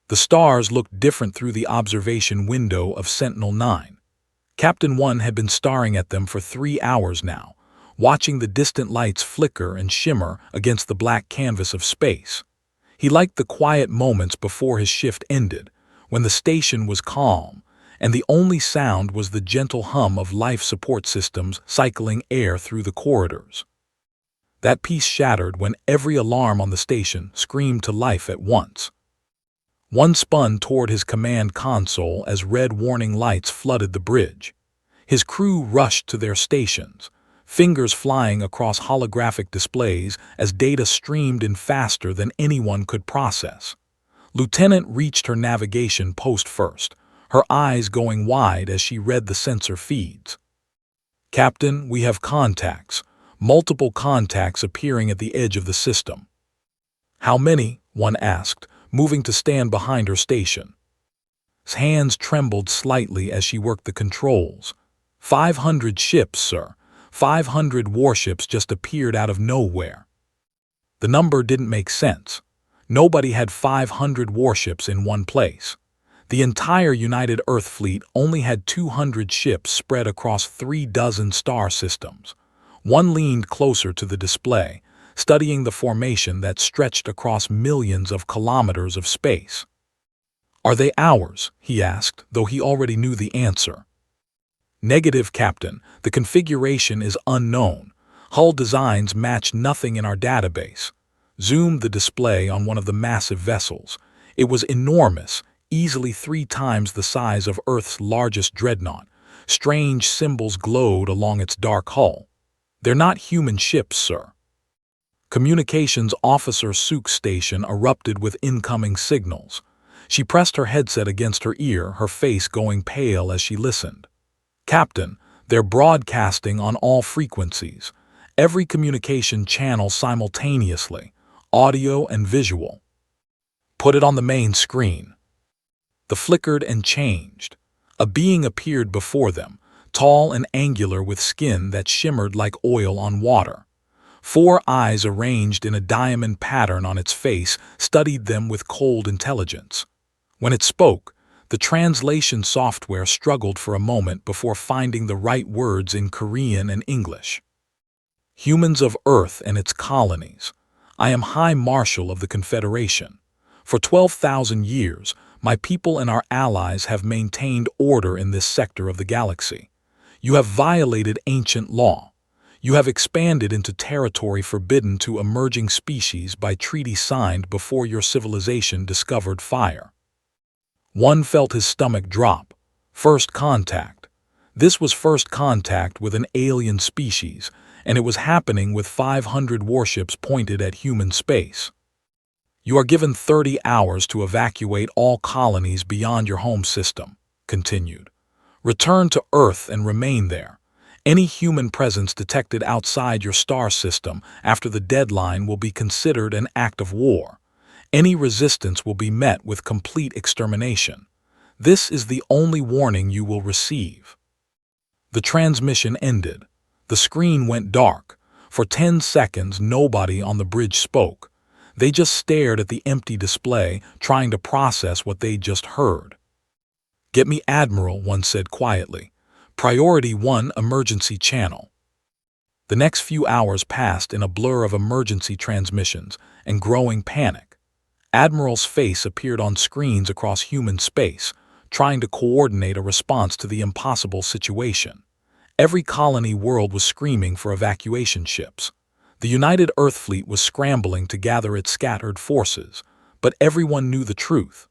The stars looked different through the observation window of Sentinel-9. Captain 1 had been staring at them for 3 hours now, watching the distant lights flicker and shimmer against the black canvas of space. He liked the quiet moments before his shift ended, when the station was calm, and the only sound was the gentle hum of life support systems cycling air through the corridors. That peace shattered when every alarm on the station screamed to life at once. One spun toward his command console as red warning lights flooded the bridge. His crew rushed to their stations, fingers flying across holographic displays as data streamed in faster than anyone could process. Lieutenant reached her navigation post first, her eyes going wide as she read the sensor feeds. "Captain, we have contacts. Multiple contacts appearing at the edge of the system." "How many?" one asked, moving to stand behind her station. His hands trembled slightly as she worked the controls. 500 ships, sir. 500 warships just appeared out of nowhere." The number didn't make sense. Nobody had 500 warships in one place. The entire United Earth fleet only had 200 ships spread across 3 dozen star systems. One leaned closer to the display, studying the formation that stretched across millions of kilometers of space. "Are they ours?" he asked, though he already knew the answer. "Negative, Captain. The configuration is unknown. Hull designs match nothing in our database." Zoomed the display on one of the massive vessels. It was enormous, easily 3 times the size of Earth's largest dreadnought. Strange symbols glowed along its dark hull. "They're not human ships, sir." Communications Officer Sook's station erupted with incoming signals. She pressed her headset against her ear, her face going pale as she listened. "Captain, they're broadcasting on all frequencies. Every communication channel simultaneously, audio and visual." "Put it on the main screen." The flickered and changed. A being appeared before them, tall and angular with skin that shimmered like oil on water. 4 eyes arranged in a diamond pattern on its face studied them with cold intelligence. When it spoke, the translation software struggled for a moment before finding the right words in Korean and English. "Humans of Earth and its colonies. I am High Marshal of the Confederation. For 12,000 years, my people and our allies have maintained order in this sector of the galaxy. You have violated ancient law. You have expanded into territory forbidden to emerging species by treaty signed before your civilization discovered fire." One felt his stomach drop. First contact. This was first contact with an alien species, and it was happening with 500 warships pointed at human space. "You are given 30 hours to evacuate all colonies beyond your home system," continued. "Return to Earth and remain there. Any human presence detected outside your star system after the deadline will be considered an act of war. Any resistance will be met with complete extermination. This is the only warning you will receive." The transmission ended. The screen went dark. For 10 seconds, nobody on the bridge spoke. They just stared at the empty display, trying to process what they'd just heard. "Get me Admiral," one said quietly. "Priority 1 emergency channel." The next few hours passed in a blur of emergency transmissions and growing panic. Admiral's face appeared on screens across human space, trying to coordinate a response to the impossible situation. Every colony world was screaming for evacuation ships. The United Earth Fleet was scrambling to gather its scattered forces, but everyone knew the truth.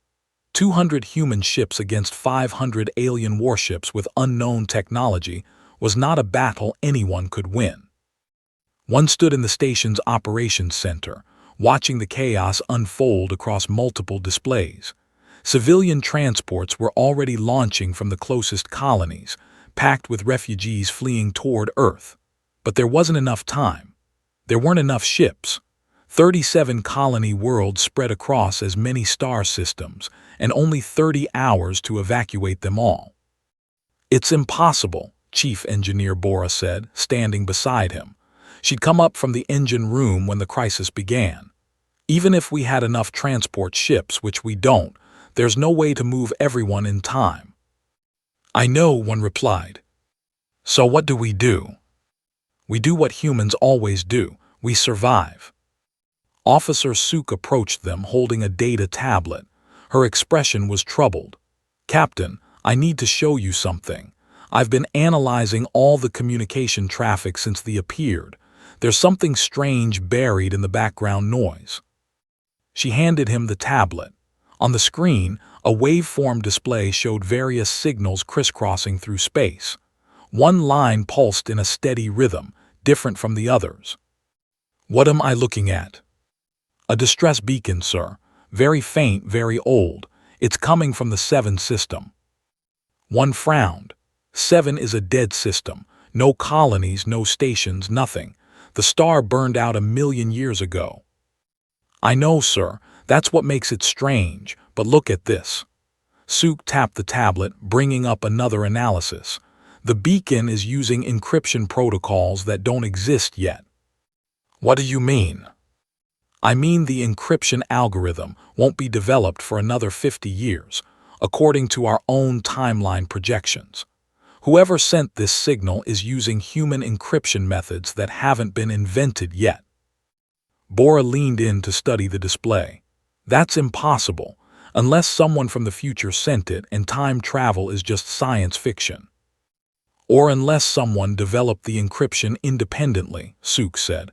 200 human ships against 500 alien warships with unknown technology was not a battle anyone could win. One stood in the station's operations center, watching the chaos unfold across multiple displays. Civilian transports were already launching from the closest colonies, packed with refugees fleeing toward Earth. But there wasn't enough time. There weren't enough ships. 37 colony worlds spread across as many star systems, and only 30 hours to evacuate them all. "It's impossible," Chief Engineer Bora said, standing beside him. She'd come up from the engine room when the crisis began. "Even if we had enough transport ships, which we don't, There's no way to move everyone in time. I know, one replied. So what do? We do what humans always do. We survive. Officer Suk approached them holding a data tablet. Her expression was troubled. Captain, I need to show you something. I've been analyzing all the communication traffic since they appeared. There's something strange buried in the background noise. She handed him the tablet. On the screen, a waveform display showed various signals crisscrossing through space. One line pulsed in a steady rhythm, different from the others. What am I looking at? A distress beacon, sir. Very faint, very old. It's coming from the 7 system. One frowned. 7 is a dead system. No colonies, no stations, nothing. The star burned out 1,000,000 years ago. I know, sir. That's what makes it strange. But look at this. Suk tapped the tablet, bringing up another analysis. The beacon is using encryption protocols that don't exist yet. What do you mean? I mean the encryption algorithm won't be developed for another 50 years, according to our own timeline projections. Whoever sent this signal is using human encryption methods that haven't been invented yet. Bora leaned in to study the display. That's impossible, unless someone from the future sent it and time travel is just science fiction. Or unless someone developed the encryption independently, Suk said.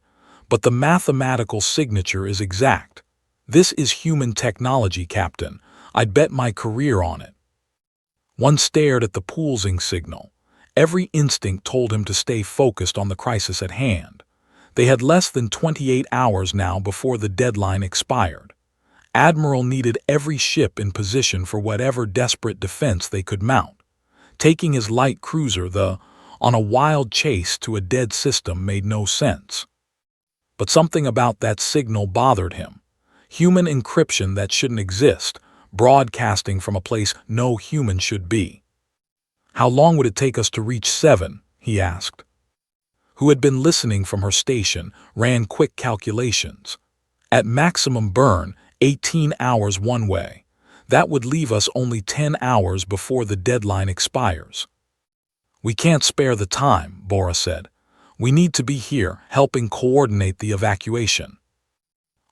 But the mathematical signature is exact. This is human technology, Captain. I'd bet my career on it. One stared at the pulsing signal. Every instinct told him to stay focused on the crisis at hand. They had less than 28 hours now before the deadline expired. Admiral needed every ship in position for whatever desperate defense they could mount. Taking his light cruiser, on a wild chase to a dead system made no sense. But something about that signal bothered him. Human encryption that shouldn't exist, broadcasting from a place no human should be. How long would it take us to reach 7? He asked. Who had been listening from her station, ran quick calculations. At maximum burn, 18 hours one way. That would leave us only 10 hours before the deadline expires. We can't spare the time, Bora said. We need to be here, helping coordinate the evacuation.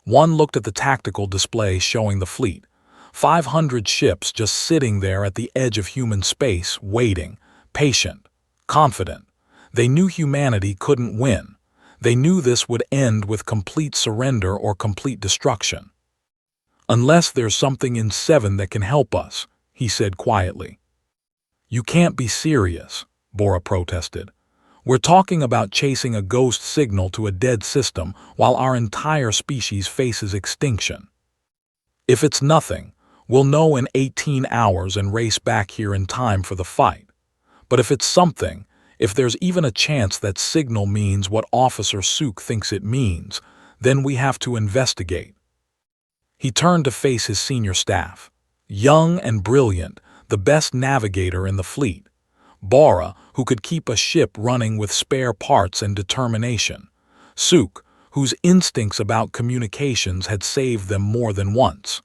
One looked at the tactical display showing the fleet. 500 ships just sitting there at the edge of human space, waiting, patient, confident. They knew humanity couldn't win. They knew this would end with complete surrender or complete destruction. Unless there's something in 7 that can help us, he said quietly. You can't be serious, Bora protested. We're talking about chasing a ghost signal to a dead system while our entire species faces extinction. If it's nothing, we'll know in 18 hours and race back here in time for the fight. But if it's something, if there's even a chance that signal means what Officer Suk thinks it means, then we have to investigate. He turned to face his senior staff. Young and brilliant, the best navigator in the fleet. Bora, who could keep a ship running with spare parts and determination. Suk, whose instincts about communications had saved them more than once.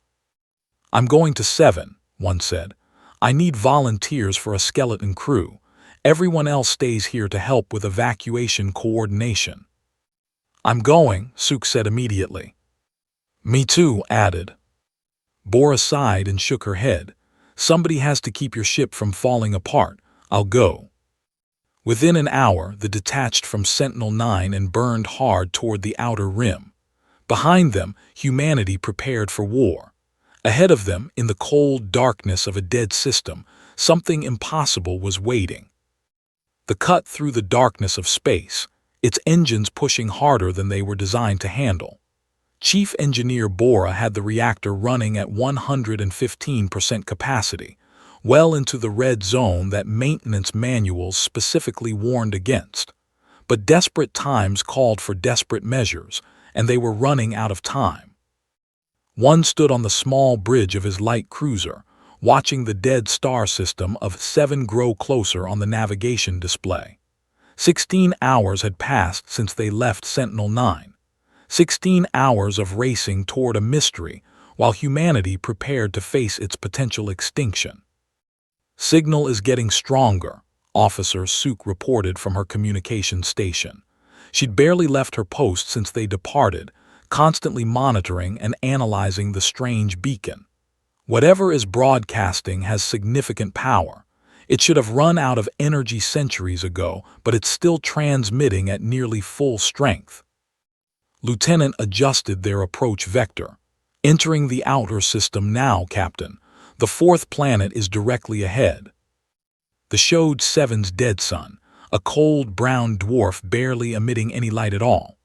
I'm going to 7, one said. I need volunteers for a skeleton crew. Everyone else stays here to help with evacuation coordination. I'm going, Suk said immediately. Me too, added. Bora sighed and shook her head. Somebody has to keep your ship from falling apart. I'll go. Within an hour, they detached from Sentinel-9 and burned hard toward the outer rim. Behind them, humanity prepared for war. Ahead of them, in the cold darkness of a dead system, something impossible was waiting. The cut through the darkness of space, its engines pushing harder than they were designed to handle. Chief Engineer Bora had the reactor running at 115% capacity, well into the red zone that maintenance manuals specifically warned against. But desperate times called for desperate measures, and they were running out of time. One stood on the small bridge of his light cruiser, watching the dead star system of 7 grow closer on the navigation display. 16 hours had passed since they left Sentinel-9. 16 hours of racing toward a mystery, while humanity prepared to face its potential extinction. "Signal is getting stronger," Officer Suk reported from her communication station. She'd barely left her post since they departed, constantly monitoring and analyzing the strange beacon. "Whatever is broadcasting has significant power. It should have run out of energy centuries ago, but it's still transmitting at nearly full strength." Lieutenant adjusted their approach vector. "Entering the outer system now, Captain. The fourth planet is directly ahead." The showed Seven's dead sun, a cold brown dwarf barely emitting any light at all.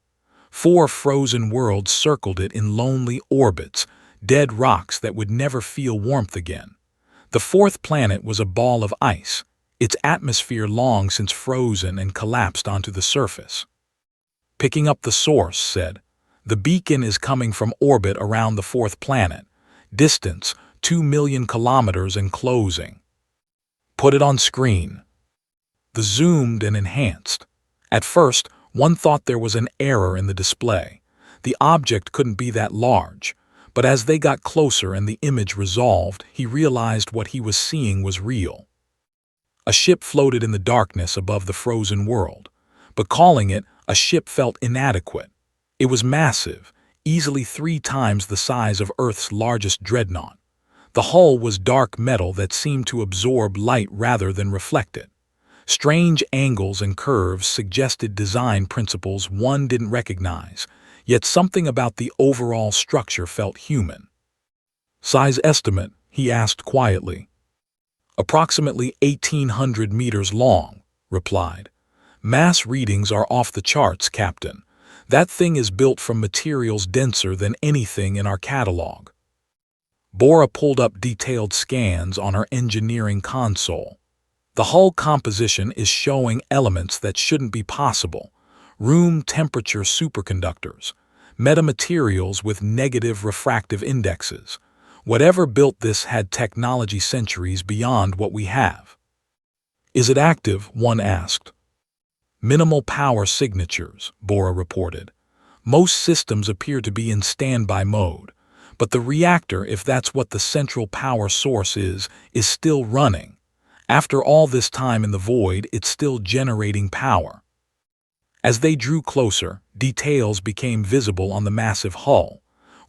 4 frozen worlds circled it in lonely orbits, dead rocks that would never feel warmth again. The fourth planet was a ball of ice, its atmosphere long since frozen and collapsed onto the surface. "Picking up the source," said. "The beacon is coming from orbit around the fourth planet. Distance, 2 million kilometers and closing." "Put it on screen." The zoomed and enhanced. At first, one thought there was an error in the display. The object couldn't be that large. But as they got closer and the image resolved, he realized what he was seeing was real. A ship floated in the darkness above the frozen world. But calling it a ship felt inadequate. It was massive, easily 3 times the size of Earth's largest dreadnought. The hull was dark metal that seemed to absorb light rather than reflect it. Strange angles and curves suggested design principles one didn't recognize, yet something about the overall structure felt human. "Size estimate?" he asked quietly. "Approximately 1,800 meters long," replied. "Mass readings are off the charts, Captain. That thing is built from materials denser than anything in our catalog." Bora pulled up detailed scans on her engineering console. The hull composition is showing elements that shouldn't be possible. Room temperature superconductors, metamaterials with negative refractive indexes. Whatever built this had technology centuries beyond what we have. "Is it active?" one asked. "Minimal power signatures," Bora reported. "Most systems appear to be in standby mode, but the reactor, if that's what the central power source is still running. After all this time in the void, it's still generating power." As they drew closer, details became visible on the massive hull.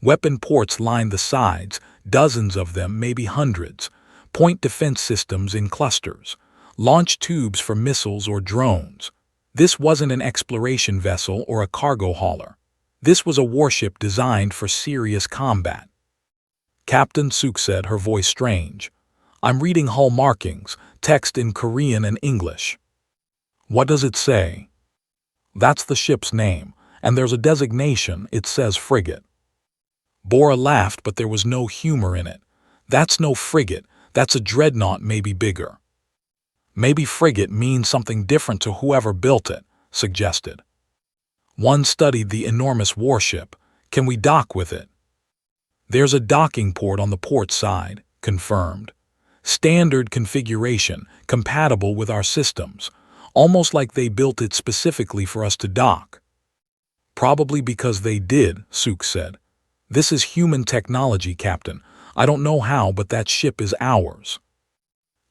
Weapon ports lined the sides, dozens of them, maybe hundreds. Point defense systems in clusters. Launch tubes for missiles or drones. This wasn't an exploration vessel or a cargo hauler. This was a warship designed for serious combat. "Captain," Suk said, her voice strange. "I'm reading hull markings, text in Korean and English." "What does it say?" "That's the ship's name, and there's a designation. It says frigate." Bora laughed, but there was no humor in it. "That's no frigate. That's a dreadnought, maybe bigger." "Maybe frigate means something different to whoever built it," suggested. One studied the enormous warship. "Can we dock with it?" "There's a docking port on the port side," confirmed. "Standard configuration, compatible with our systems. Almost like they built it specifically for us to dock." "Probably because they did," Suk said. "This is human technology, Captain. I don't know how, but that ship is ours."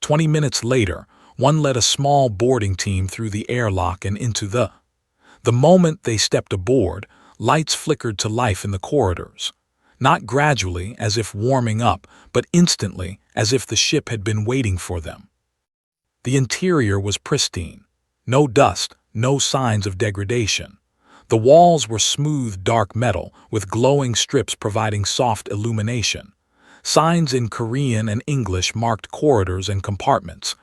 20 minutes later, one led a small boarding team through the airlock and into the moment they stepped aboard, lights flickered to life in the corridors. Not gradually, as if warming up, but instantly, as if the ship had been waiting for them. The interior was pristine. No dust, no signs of degradation. The walls were smooth dark metal, with glowing strips providing soft illumination. Signs in Korean and English marked corridors and compartments.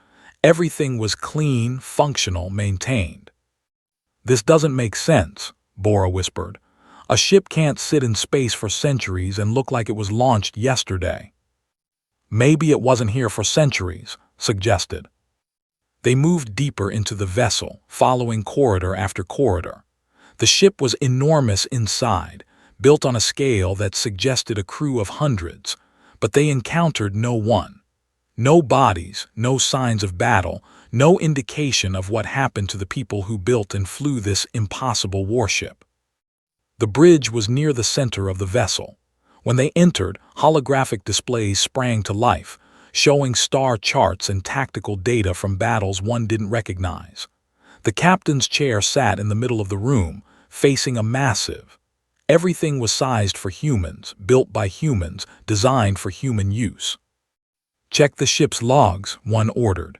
Everything was clean, functional, maintained. "This doesn't make sense," Bora whispered. "A ship can't sit in space for centuries and look like it was launched yesterday." "Maybe it wasn't here for centuries," suggested. They moved deeper into the vessel, following corridor after corridor. The ship was enormous inside, built on a scale that suggested a crew of hundreds, but they encountered no one. No bodies, no signs of battle, no indication of what happened to the people who built and flew this impossible warship. The bridge was near the center of the vessel. When they entered, holographic displays sprang to life, showing star charts and tactical data from battles one didn't recognize. The captain's chair sat in the middle of the room, facing a massive. Everything was sized for humans, built by humans, designed for human use. "Check the ship's logs," one ordered.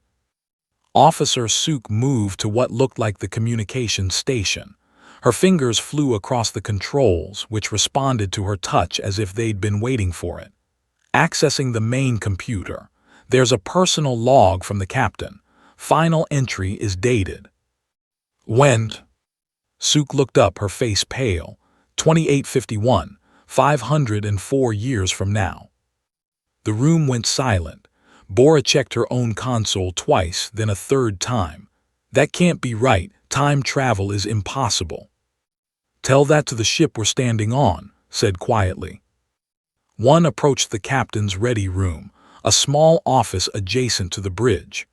Officer Suk moved to what looked like the communications station. Her fingers flew across the controls, which responded to her touch as if they'd been waiting for it. Accessing the main computer, there's a personal log from the captain. Final entry is dated. When? Suk looked up, her face pale. 2851, 504 years from now. The room went silent. Bora checked her own console twice, then a third time. "That can't be right. Time travel is impossible." "Tell that to the ship we're standing on," said quietly. One approached the captain's ready room, a small office adjacent to the bridge.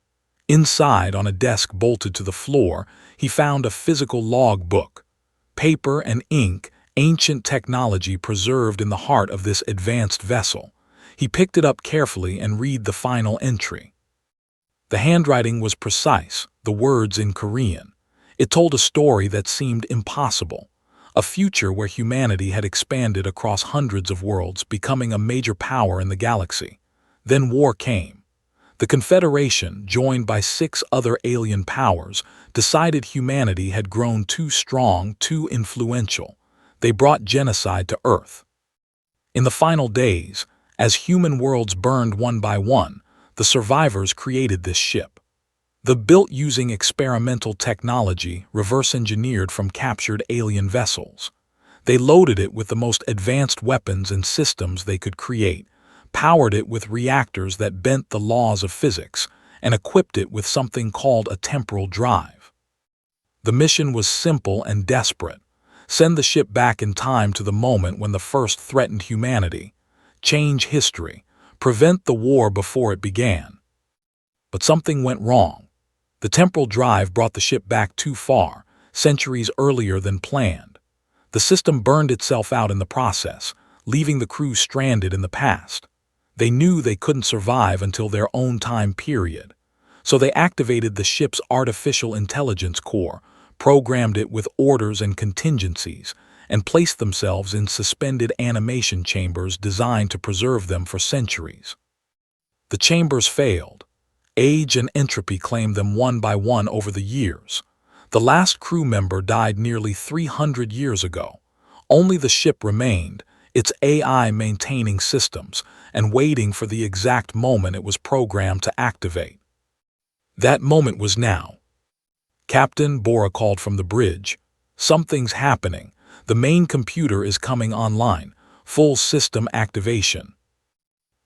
Inside, on a desk bolted to the floor, he found a physical log book. Paper and ink, ancient technology preserved in the heart of this advanced vessel. He picked it up carefully and read the final entry. The handwriting was precise, the words in Korean. It told a story that seemed impossible. A future where humanity had expanded across hundreds of worlds, becoming a major power in the galaxy. Then war came. The Confederation, joined by 6 other alien powers, decided humanity had grown too strong, too influential. They brought genocide to Earth. In the final days, as human worlds burned one by one, the survivors created this ship. The built using experimental technology reverse-engineered from captured alien vessels. They loaded it with the most advanced weapons and systems they could create, powered it with reactors that bent the laws of physics, and equipped it with something called a temporal drive. The mission was simple and desperate. Send the ship back in time to the moment when the first threatened humanity. Change history. Prevent the war before it began. But something went wrong. The temporal drive brought the ship back too far, centuries earlier than planned. The system burned itself out in the process, leaving the crew stranded in the past. They knew they couldn't survive until their own time period. So they activated the ship's artificial intelligence core, programmed it with orders and contingencies, and placed themselves in suspended animation chambers designed to preserve them for centuries. The chambers failed. Age and entropy claimed them one by one over the years. The last crew member died nearly 300 years ago. Only the ship remained, its AI maintaining systems, and waiting for the exact moment it was programmed to activate. That moment was now. "Captain," Bora called from the bridge. "Something's happening. The main computer is coming online. Full system activation."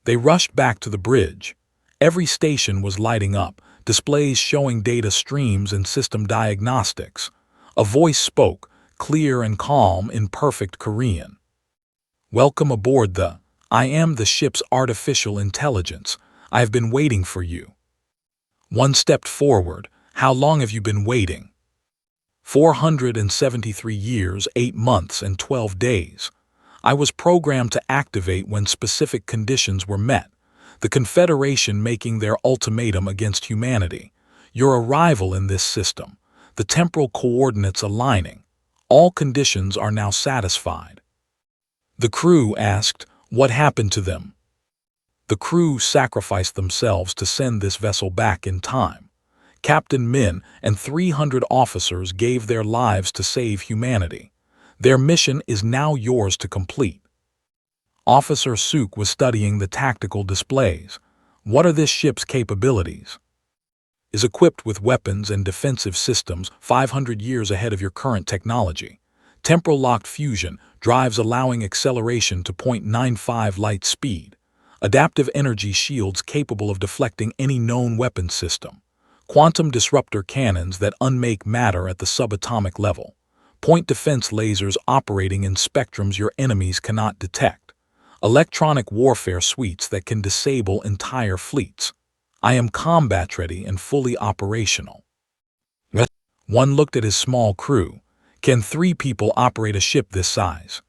They rushed back to the bridge. Every station was lighting up, displays showing data streams and system diagnostics. A voice spoke, clear and calm in perfect Korean. "Welcome aboard I am the ship's artificial intelligence. I have been waiting for you." One stepped forward. "How long have you been waiting?" 473 years, 8 months, and 12 days. I was programmed to activate when specific conditions were met. The Confederation making their ultimatum against humanity. Your arrival in this system. The temporal coordinates aligning. All conditions are now satisfied. The crew asked, "What happened to them?" The crew sacrificed themselves to send this vessel back in time. Captain Min and 300 officers gave their lives to save humanity. Their mission is now yours to complete. Officer Suk was studying the tactical displays. "What are this ship's capabilities?" "Is equipped with weapons and defensive systems 500 years ahead of your current technology. Temporal locked fusion, drives allowing acceleration to 0.95 light speed. Adaptive energy shields capable of deflecting any known weapon system. Quantum disruptor cannons that unmake matter at the subatomic level. Point defense lasers operating in spectrums your enemies cannot detect. Electronic warfare suites that can disable entire fleets. I am combat ready and fully operational." One looked at his small crew. "Can 3 people operate a ship this size?"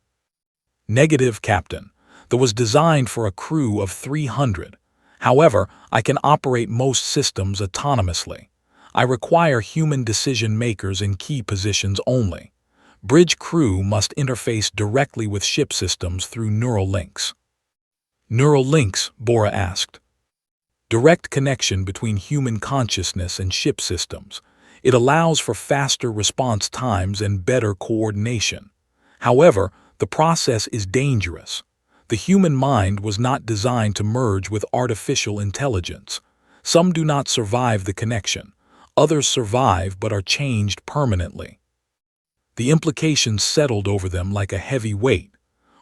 "Negative, Captain. that was designed for a crew of 300. However, I can operate most systems autonomously. I require human decision makers in key positions only. Bridge crew must interface directly with ship systems through neural links. Neural links, Bora asked. Direct connection between human consciousness and ship systems. It allows for faster response times and better coordination. However, the process is dangerous. The human mind was not designed to merge with artificial intelligence. Some do not survive the connection. Others survive but are changed permanently. The implications settled over them like a heavy weight.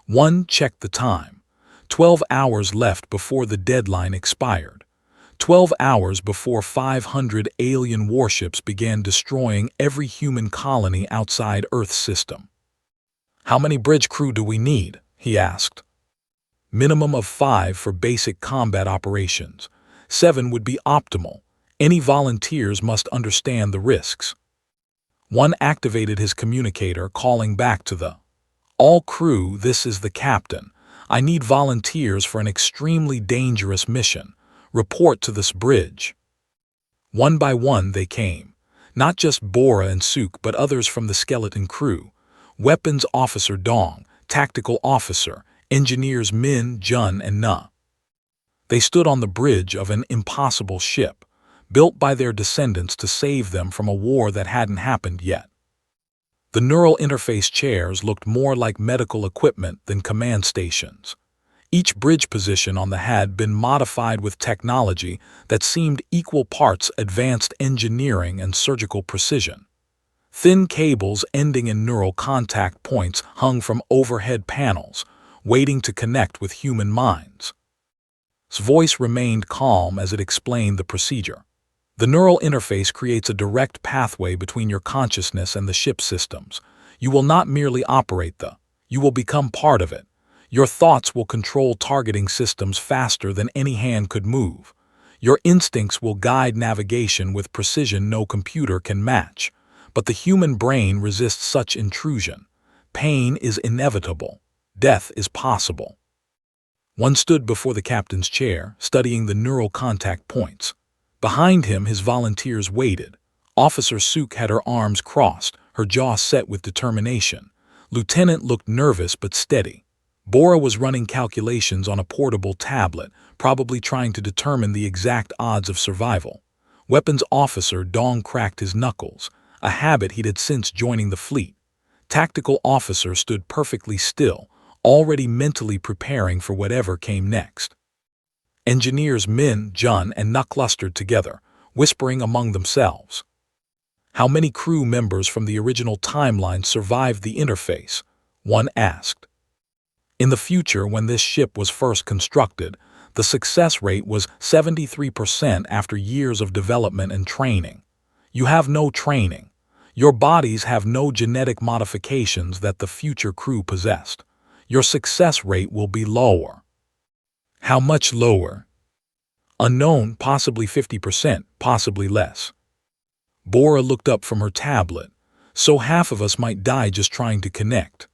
One checked the time. 12 hours left before the deadline expired. 12 hours before 500 alien warships began destroying every human colony outside Earth's system. "How many bridge crew do we need?" he asked. "Minimum of 5 for basic combat operations. 7 would be optimal. Any volunteers must understand the risks." One activated his communicator, calling back to the "All crew, this is the captain. I need volunteers for an extremely dangerous mission. Report to this bridge." One by one they came. Not just Bora and Suk, but others from the skeleton crew. Weapons Officer Dong, Tactical Officer, Engineers Min, Jun, and Na. They stood on the bridge of an impossible ship, built by their descendants to save them from a war that hadn't happened yet. The neural interface chairs looked more like medical equipment than command stations. Each bridge position on the had been modified with technology that seemed equal parts advanced engineering and surgical precision. Thin cables ending in neural contact points hung from overhead panels, waiting to connect with human minds. His voice remained calm as it explained the procedure. The neural interface creates a direct pathway between your consciousness and the ship systems. You will not merely operate you will become part of it. Your thoughts will control targeting systems faster than any hand could move. Your instincts will guide navigation with precision no computer can match. But the human brain resists such intrusion. Pain is inevitable. Death is possible. One stood before the captain's chair, studying the neural contact points. Behind him, his volunteers waited. Officer Suk had her arms crossed, her jaw set with determination. Lieutenant looked nervous but steady. Bora was running calculations on a portable tablet, probably trying to determine the exact odds of survival. Weapons Officer Dong cracked his knuckles, a habit he had since joining the fleet. Tactical Officer stood perfectly still, already mentally preparing for whatever came next. Engineers Min, Jun, and Na clustered together, whispering among themselves. "How many crew members from the original timeline survived the interface?" one asked. In the future, when this ship was first constructed, the success rate was 73% after years of development and training. You have no training. Your bodies have no genetic modifications that the future crew possessed. Your success rate will be lower. How much lower? Unknown, possibly 50%, possibly less. Bora looked up from her tablet. So half of us might die just trying to connect.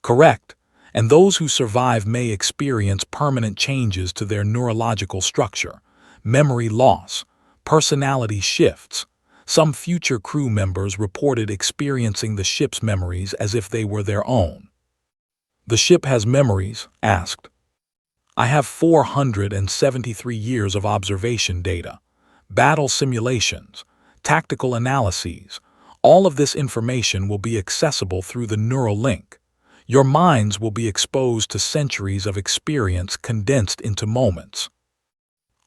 Correct. And those who survive may experience permanent changes to their neurological structure, memory loss, personality shifts. Some future crew members reported experiencing the ship's memories as if they were their own. "The ship has memories?" asked. "I have 473 years of observation data, battle simulations, tactical analyses. All of this information will be accessible through the neural link. Your minds will be exposed to centuries of experience condensed into moments."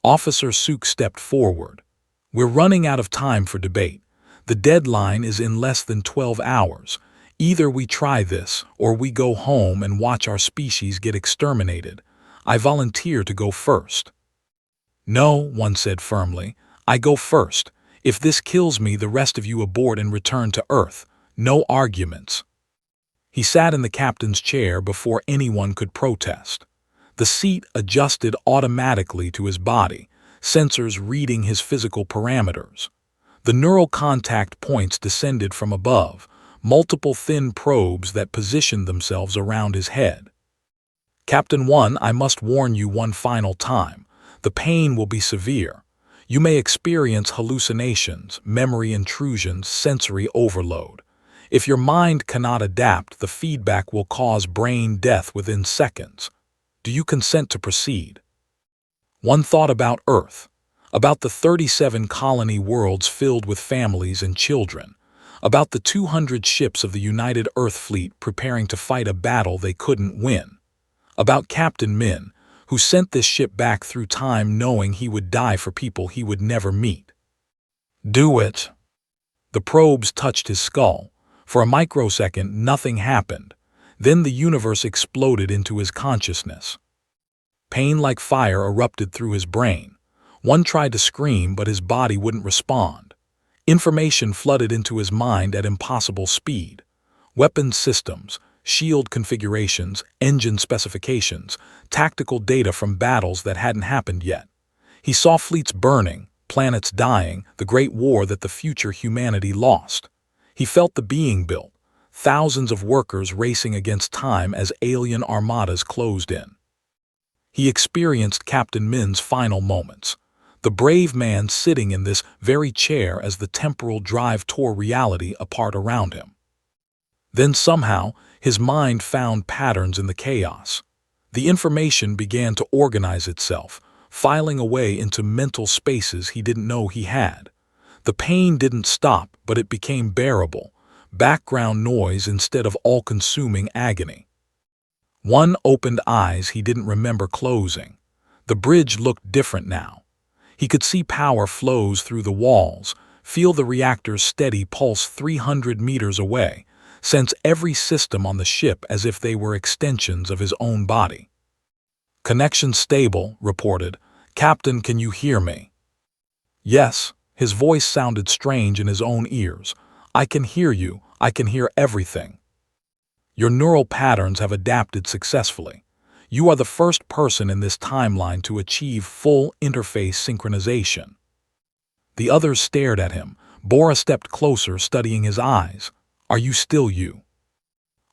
Officer Suk stepped forward. "We're running out of time for debate. The deadline is in less than 12 hours. Either we try this, or we go home and watch our species get exterminated. I volunteer to go first." "No," one said firmly. "I go first. If this kills me, the rest of you abort and return to Earth. No arguments." He sat in the captain's chair before anyone could protest. The seat adjusted automatically to his body, sensors reading his physical parameters. The neural contact points descended from above, multiple thin probes that positioned themselves around his head. Captain 1, I must warn you one final time. The pain will be severe. You may experience hallucinations, memory intrusions, sensory overload. If your mind cannot adapt, the feedback will cause brain death within seconds. Do you consent to proceed? One thought about Earth, about the 37 colony worlds filled with families and children, about the 200 ships of the United Earth Fleet preparing to fight a battle they couldn't win, about Captain Min, who sent this ship back through time knowing he would die for people he would never meet. Do it. The probes touched his skull. For a microsecond, nothing happened. Then the universe exploded into his consciousness. Pain like fire erupted through his brain. One tried to scream, but his body wouldn't respond. Information flooded into his mind at impossible speed. Weapons systems, shield configurations, engine specifications, tactical data from battles that hadn't happened yet. He saw fleets burning, planets dying, the great war that the future humanity lost. He felt the being built, thousands of workers racing against time as alien armadas closed in. He experienced Captain Min's final moments. The brave man sitting in this very chair as the temporal drive tore reality apart around him. Then somehow, his mind found patterns in the chaos. The information began to organize itself, filing away into mental spaces he didn't know he had. The pain didn't stop, but it became bearable, background noise instead of all-consuming agony. One opened eyes he didn't remember closing. The bridge looked different now. He could see power flows through the walls, feel the reactor's steady pulse 300 meters away, sense every system on the ship as if they were extensions of his own body. "Connection stable," reported. "Captain, can you hear me?" "Yes." His voice sounded strange in his own ears. "I can hear you. I can hear everything. Your neural patterns have adapted successfully. You are the first person in this timeline to achieve full interface synchronization." The others stared at him. Bora stepped closer, studying his eyes. "Are you still you?"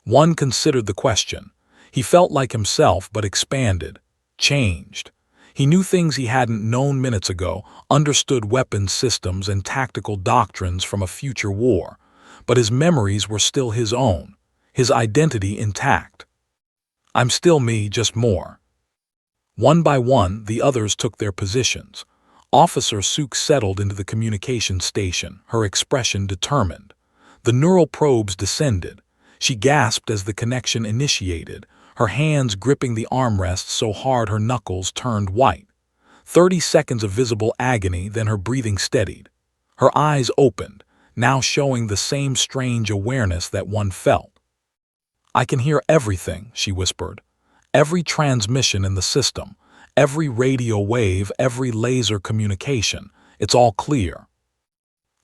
One considered the question. He felt like himself, but expanded, changed. He knew things he hadn't known minutes ago, understood weapons systems and tactical doctrines from a future war, but his memories were still his own, his identity intact. "I'm still me, just more." One by one, the others took their positions. Officer Suk settled into the communication station, her expression determined. The neural probes descended. She gasped as the connection initiated, her hands gripping the armrests so hard her knuckles turned white. 30 seconds of visible agony, then her breathing steadied. Her eyes opened, now showing the same strange awareness that one felt. "I can hear everything," she whispered. "Every transmission in the system, every radio wave, every laser communication. It's all clear."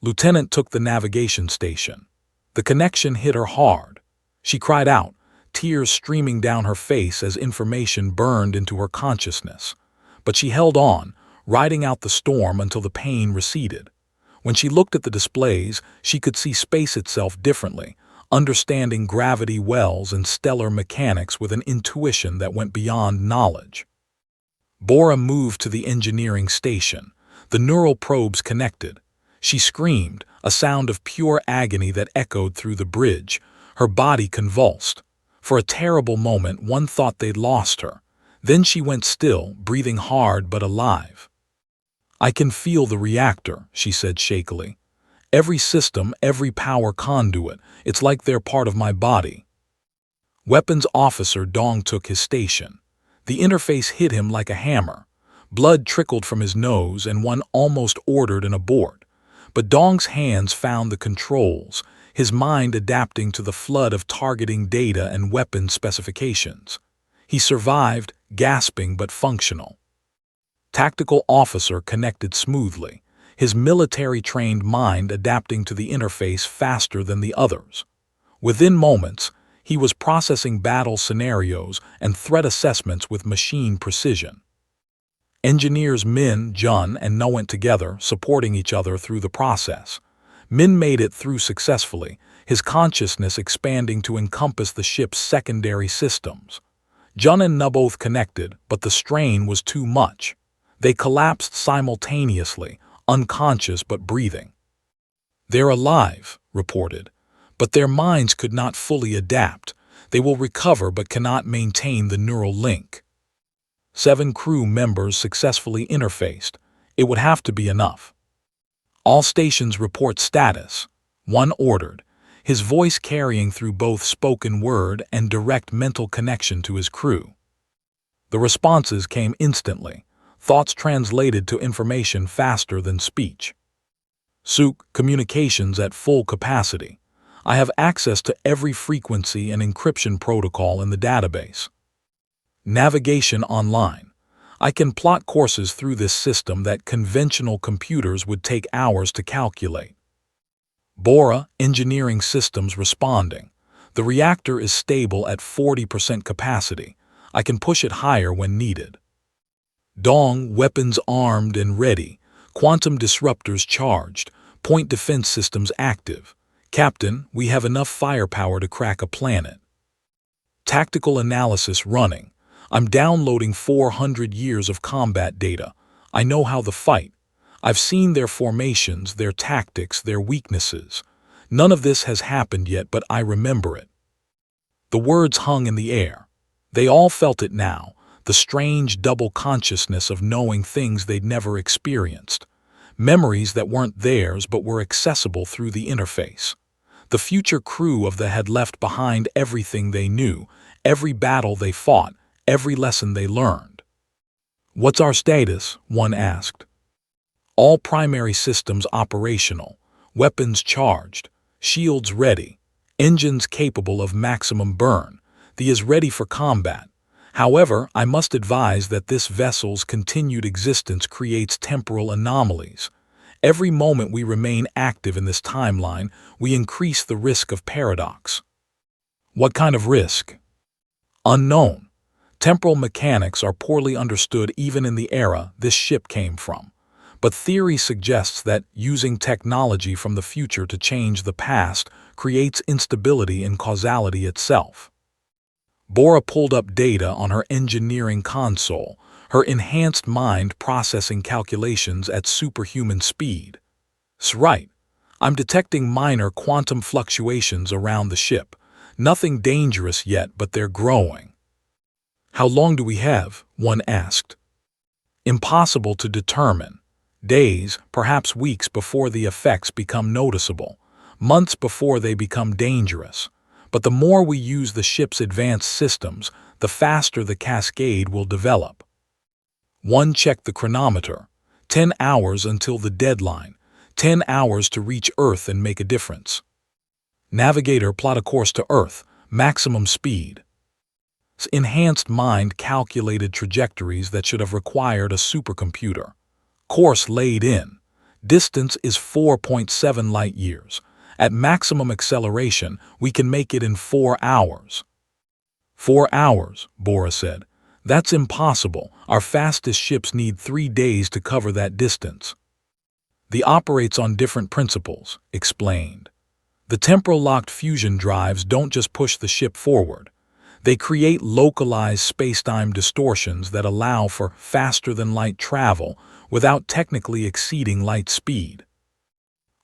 Lieutenant took the navigation station. The connection hit her hard. She cried out, tears streaming down her face as information burned into her consciousness. But she held on, riding out the storm until the pain receded. When she looked at the displays, she could see space itself differently, understanding gravity wells and stellar mechanics with an intuition that went beyond knowledge. Bora moved to the engineering station. The neural probes connected. She screamed, a sound of pure agony that echoed through the bridge. Her body convulsed. For a terrible moment, one thought they'd lost her. Then she went still, breathing hard but alive. "I can feel the reactor," she said shakily. "Every system, every power conduit, it's like they're part of my body." Weapons Officer Dong took his station. The interface hit him like a hammer. Blood trickled from his nose and one almost ordered an abort. But Dong's hands found the controls, his mind adapting to the flood of targeting data and weapon specifications. He survived, gasping but functional. Tactical Officer connected smoothly, his military-trained mind adapting to the interface faster than the others. Within moments, he was processing battle scenarios and threat assessments with machine precision. Engineers Min, Jun, and No went together, supporting each other through the process. Min made it through successfully, his consciousness expanding to encompass the ship's secondary systems. Jun and Nu both connected, but the strain was too much. They collapsed simultaneously, unconscious but breathing. "They're alive," reported, "but their minds could not fully adapt. They will recover but cannot maintain the neural link." 7 crew members successfully interfaced. It would have to be enough. "All stations report status," one ordered, his voice carrying through both spoken word and direct mental connection to his crew. The responses came instantly, thoughts translated to information faster than speech. "Suk, communications at full capacity. I have access to every frequency and encryption protocol in the database. Navigation online. I can plot courses through this system that conventional computers would take hours to calculate." Bora, engineering systems responding. "The reactor is stable at 40% capacity. I can push it higher when needed." Dong, weapons armed and ready. Quantum disruptors charged. Point defense systems active. "Captain, we have enough firepower to crack a planet." Tactical analysis running. "I'm downloading 400 years of combat data. I know how to fight. I've seen their formations, their tactics, their weaknesses. None of this has happened yet, but I remember it." The words hung in the air. They all felt it now, the strange double consciousness of knowing things they'd never experienced. Memories that weren't theirs but were accessible through the interface. The future crew of the had left behind everything they knew, every battle they fought, every lesson they learned. "What's our status?" one asked. "All primary systems operational, weapons charged, shields ready, engines capable of maximum burn. The is ready for combat. However, I must advise that this vessel's continued existence creates temporal anomalies. Every moment we remain active in this timeline, we increase the risk of paradox." "What kind of risk?" "Unknown. Temporal mechanics are poorly understood even in the era this ship came from. But theory suggests that using technology from the future to change the past creates instability in causality itself." Bora pulled up data on her engineering console, her enhanced mind processing calculations at superhuman speed. "'S right. I'm detecting minor quantum fluctuations around the ship. Nothing dangerous yet, but they're growing." "How long do we have?" one asked. "Impossible to determine. Days, perhaps weeks before the effects become noticeable. Months before they become dangerous. But the more we use the ship's advanced systems, the faster the cascade will develop." One checked the chronometer. 10 hours until the deadline. 10 hours to reach Earth and make a difference. "Navigator, plot a course to Earth. Maximum speed." Enhanced mind calculated trajectories that should have required a supercomputer. Course laid in. Distance is 4.7 light-years. At maximum acceleration, we can make it in 4 hours. 4 hours, Bora said. "That's impossible. Our fastest ships need 3 days to cover that distance." "The operates on different principles," explained. "The temporal-locked fusion drives don't just push the ship forward. They create localized space-time distortions that allow for faster-than-light travel without technically exceeding light speed."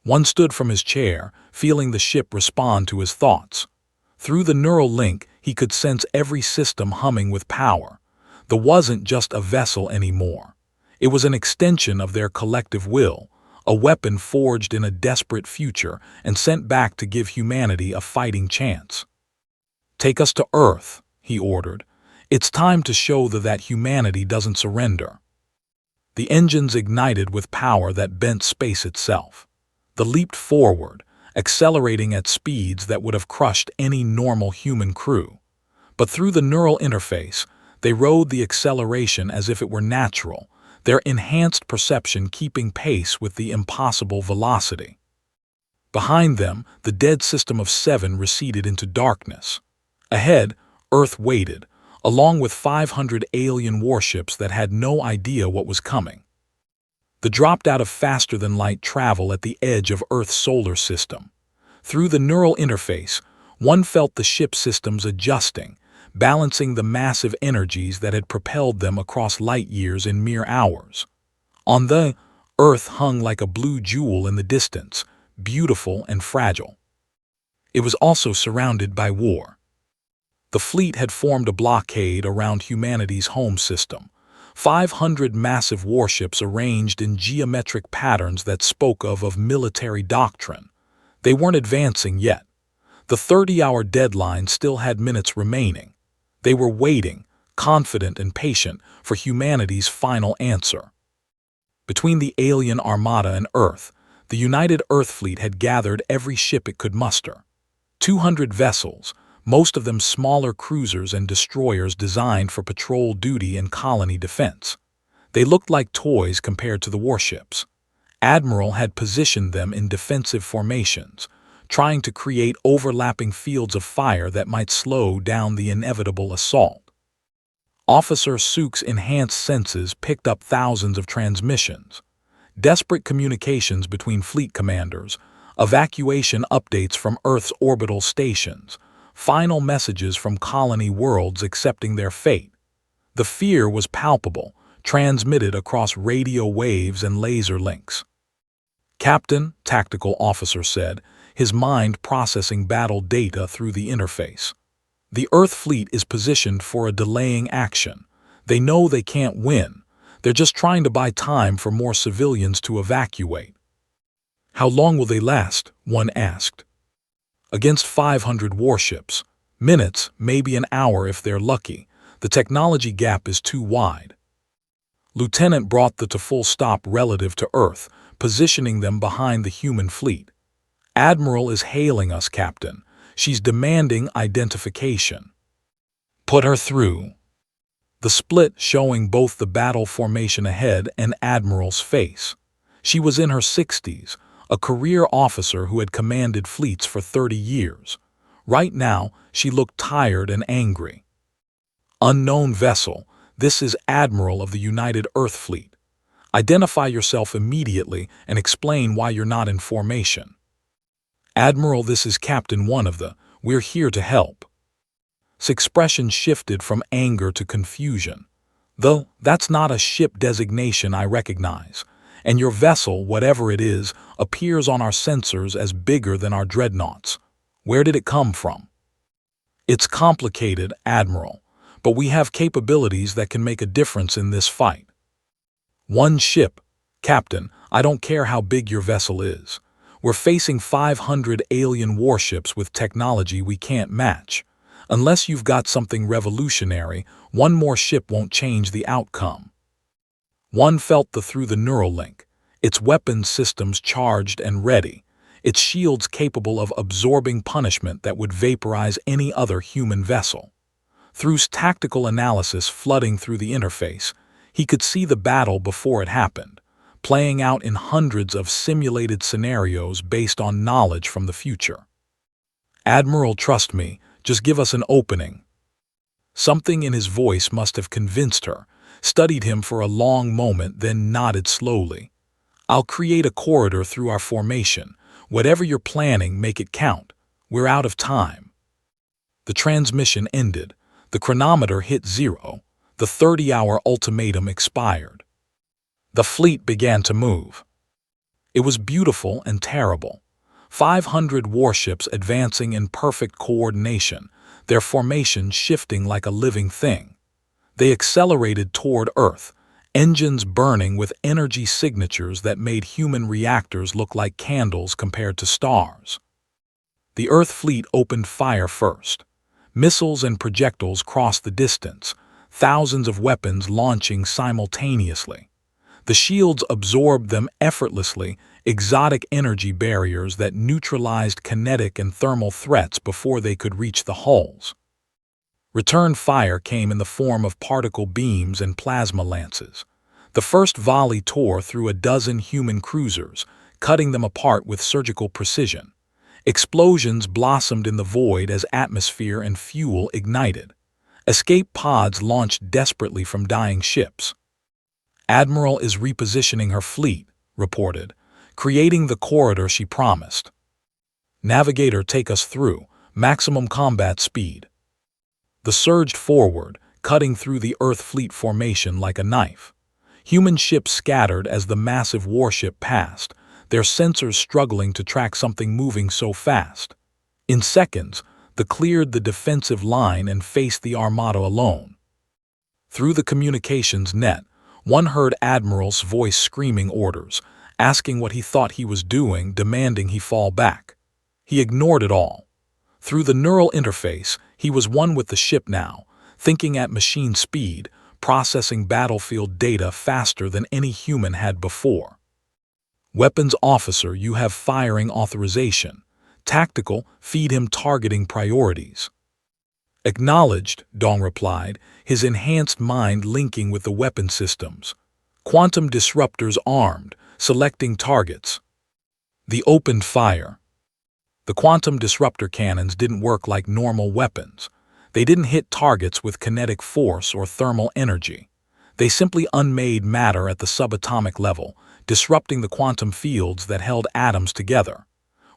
One stood from his chair, feeling the ship respond to his thoughts. Through the neural link, he could sense every system humming with power. There wasn't just a vessel anymore. It was an extension of their collective will, a weapon forged in a desperate future and sent back to give humanity a fighting chance. "Take us to Earth," he ordered. "It's time to show that humanity doesn't surrender." The engines ignited with power that bent space itself. They leaped forward, accelerating at speeds that would have crushed any normal human crew. But through the neural interface, they rode the acceleration as if it were natural, their enhanced perception keeping pace with the impossible velocity. Behind them, the dead system of 7 receded into darkness. Ahead, Earth waited, along with 500 alien warships that had no idea what was coming. They dropped out of faster-than-light travel at the edge of Earth's solar system. Through the neural interface, one felt the ship systems adjusting, balancing the massive energies that had propelled them across light years in mere hours. On the Earth hung like a blue jewel in the distance, beautiful and fragile. It was also surrounded by war. The fleet had formed a blockade around humanity's home system. 500 massive warships arranged in geometric patterns that spoke of military doctrine. They weren't advancing yet. The 30-hour deadline still had minutes remaining. They were waiting, confident and patient, for humanity's final answer. Between the alien armada and Earth, the United Earth Fleet had gathered every ship it could muster. 200 vessels, most of them smaller cruisers and destroyers designed for patrol duty and colony defense. They looked like toys compared to the warships. Admiral had positioned them in defensive formations, trying to create overlapping fields of fire that might slow down the inevitable assault. Officer Sook's enhanced senses picked up thousands of transmissions, desperate communications between fleet commanders, evacuation updates from Earth's orbital stations, final messages from colony worlds accepting their fate. The fear was palpable, transmitted across radio waves and laser links. "Captain," tactical officer said, his mind processing battle data through the interface. "The Earth fleet is positioned for a delaying action. They know they can't win. They're just trying to buy time for more civilians to evacuate." "How long will they last?" one asked. "Against 500 warships. Minutes, maybe an hour if they're lucky. The technology gap is too wide." Lieutenant brought the to full stop relative to Earth, positioning them behind the human fleet. "Admiral is hailing us, Captain. She's demanding identification." "Put her through." The split showing both the battle formation ahead and Admiral's face. She was in her 60s, a career officer who had commanded fleets for 30 years. Right now, she looked tired and angry. "Unknown vessel, this is Admiral of the United Earth Fleet. Identify yourself immediately and explain why you're not in formation." "Admiral, this is Captain One of the, we're here to help." His expression shifted from anger to confusion. "Though, that's not a ship designation I recognize. And your vessel, whatever it is, appears on our sensors as bigger than our dreadnoughts. Where did it come from?" "It's complicated, Admiral, but we have capabilities that can make a difference in this fight." "One ship. Captain, I don't care how big your vessel is. We're facing 500 alien warships with technology we can't match. Unless you've got something revolutionary, one more ship won't change the outcome." One felt through the neural link, its weapons systems charged and ready, its shields capable of absorbing punishment that would vaporize any other human vessel. Through tactical analysis flooding through the interface, he could see the battle before it happened, playing out in hundreds of simulated scenarios based on knowledge from the future. "Admiral, trust me, just give us an opening." Something in his voice must have convinced her, studied him for a long moment, then nodded slowly. "I'll create a corridor through our formation. Whatever you're planning, make it count. We're out of time." The transmission ended. The chronometer hit 0. The 30-hour ultimatum expired. The fleet began to move. It was beautiful and terrible. 500 warships advancing in perfect coordination, their formation shifting like a living thing. They accelerated toward Earth, engines burning with energy signatures that made human reactors look like candles compared to stars. The Earth fleet opened fire first. Missiles and projectiles crossed the distance, thousands of weapons launching simultaneously. The shields absorbed them effortlessly, exotic energy barriers that neutralized kinetic and thermal threats before they could reach the hulls. Return fire came in the form of particle beams and plasma lances. The first volley tore through a dozen human cruisers, cutting them apart with surgical precision. Explosions blossomed in the void as atmosphere and fuel ignited. Escape pods launched desperately from dying ships. "Admiral is repositioning her fleet," reported, "creating the corridor she promised." "Navigator, take us through. Maximum combat speed." The surged forward, cutting through the Earth fleet formation like a knife. Human ships scattered as the massive warship passed, their sensors struggling to track something moving so fast. In seconds, they cleared the defensive line and faced the armada alone. Through the communications net, one heard Admiral's voice screaming orders, asking what he thought he was doing, demanding he fall back. He ignored it all. Through the neural interface, he was one with the ship now, thinking at machine speed, processing battlefield data faster than any human had before. Weapons officer, you have firing authorization. Tactical, feed him targeting priorities. Acknowledged, Dong replied, his enhanced mind linking with the weapon systems. Quantum disruptors armed, selecting targets. The opened fire. The quantum disruptor cannons didn't work like normal weapons. They didn't hit targets with kinetic force or thermal energy. They simply unmade matter at the subatomic level, disrupting the quantum fields that held atoms together.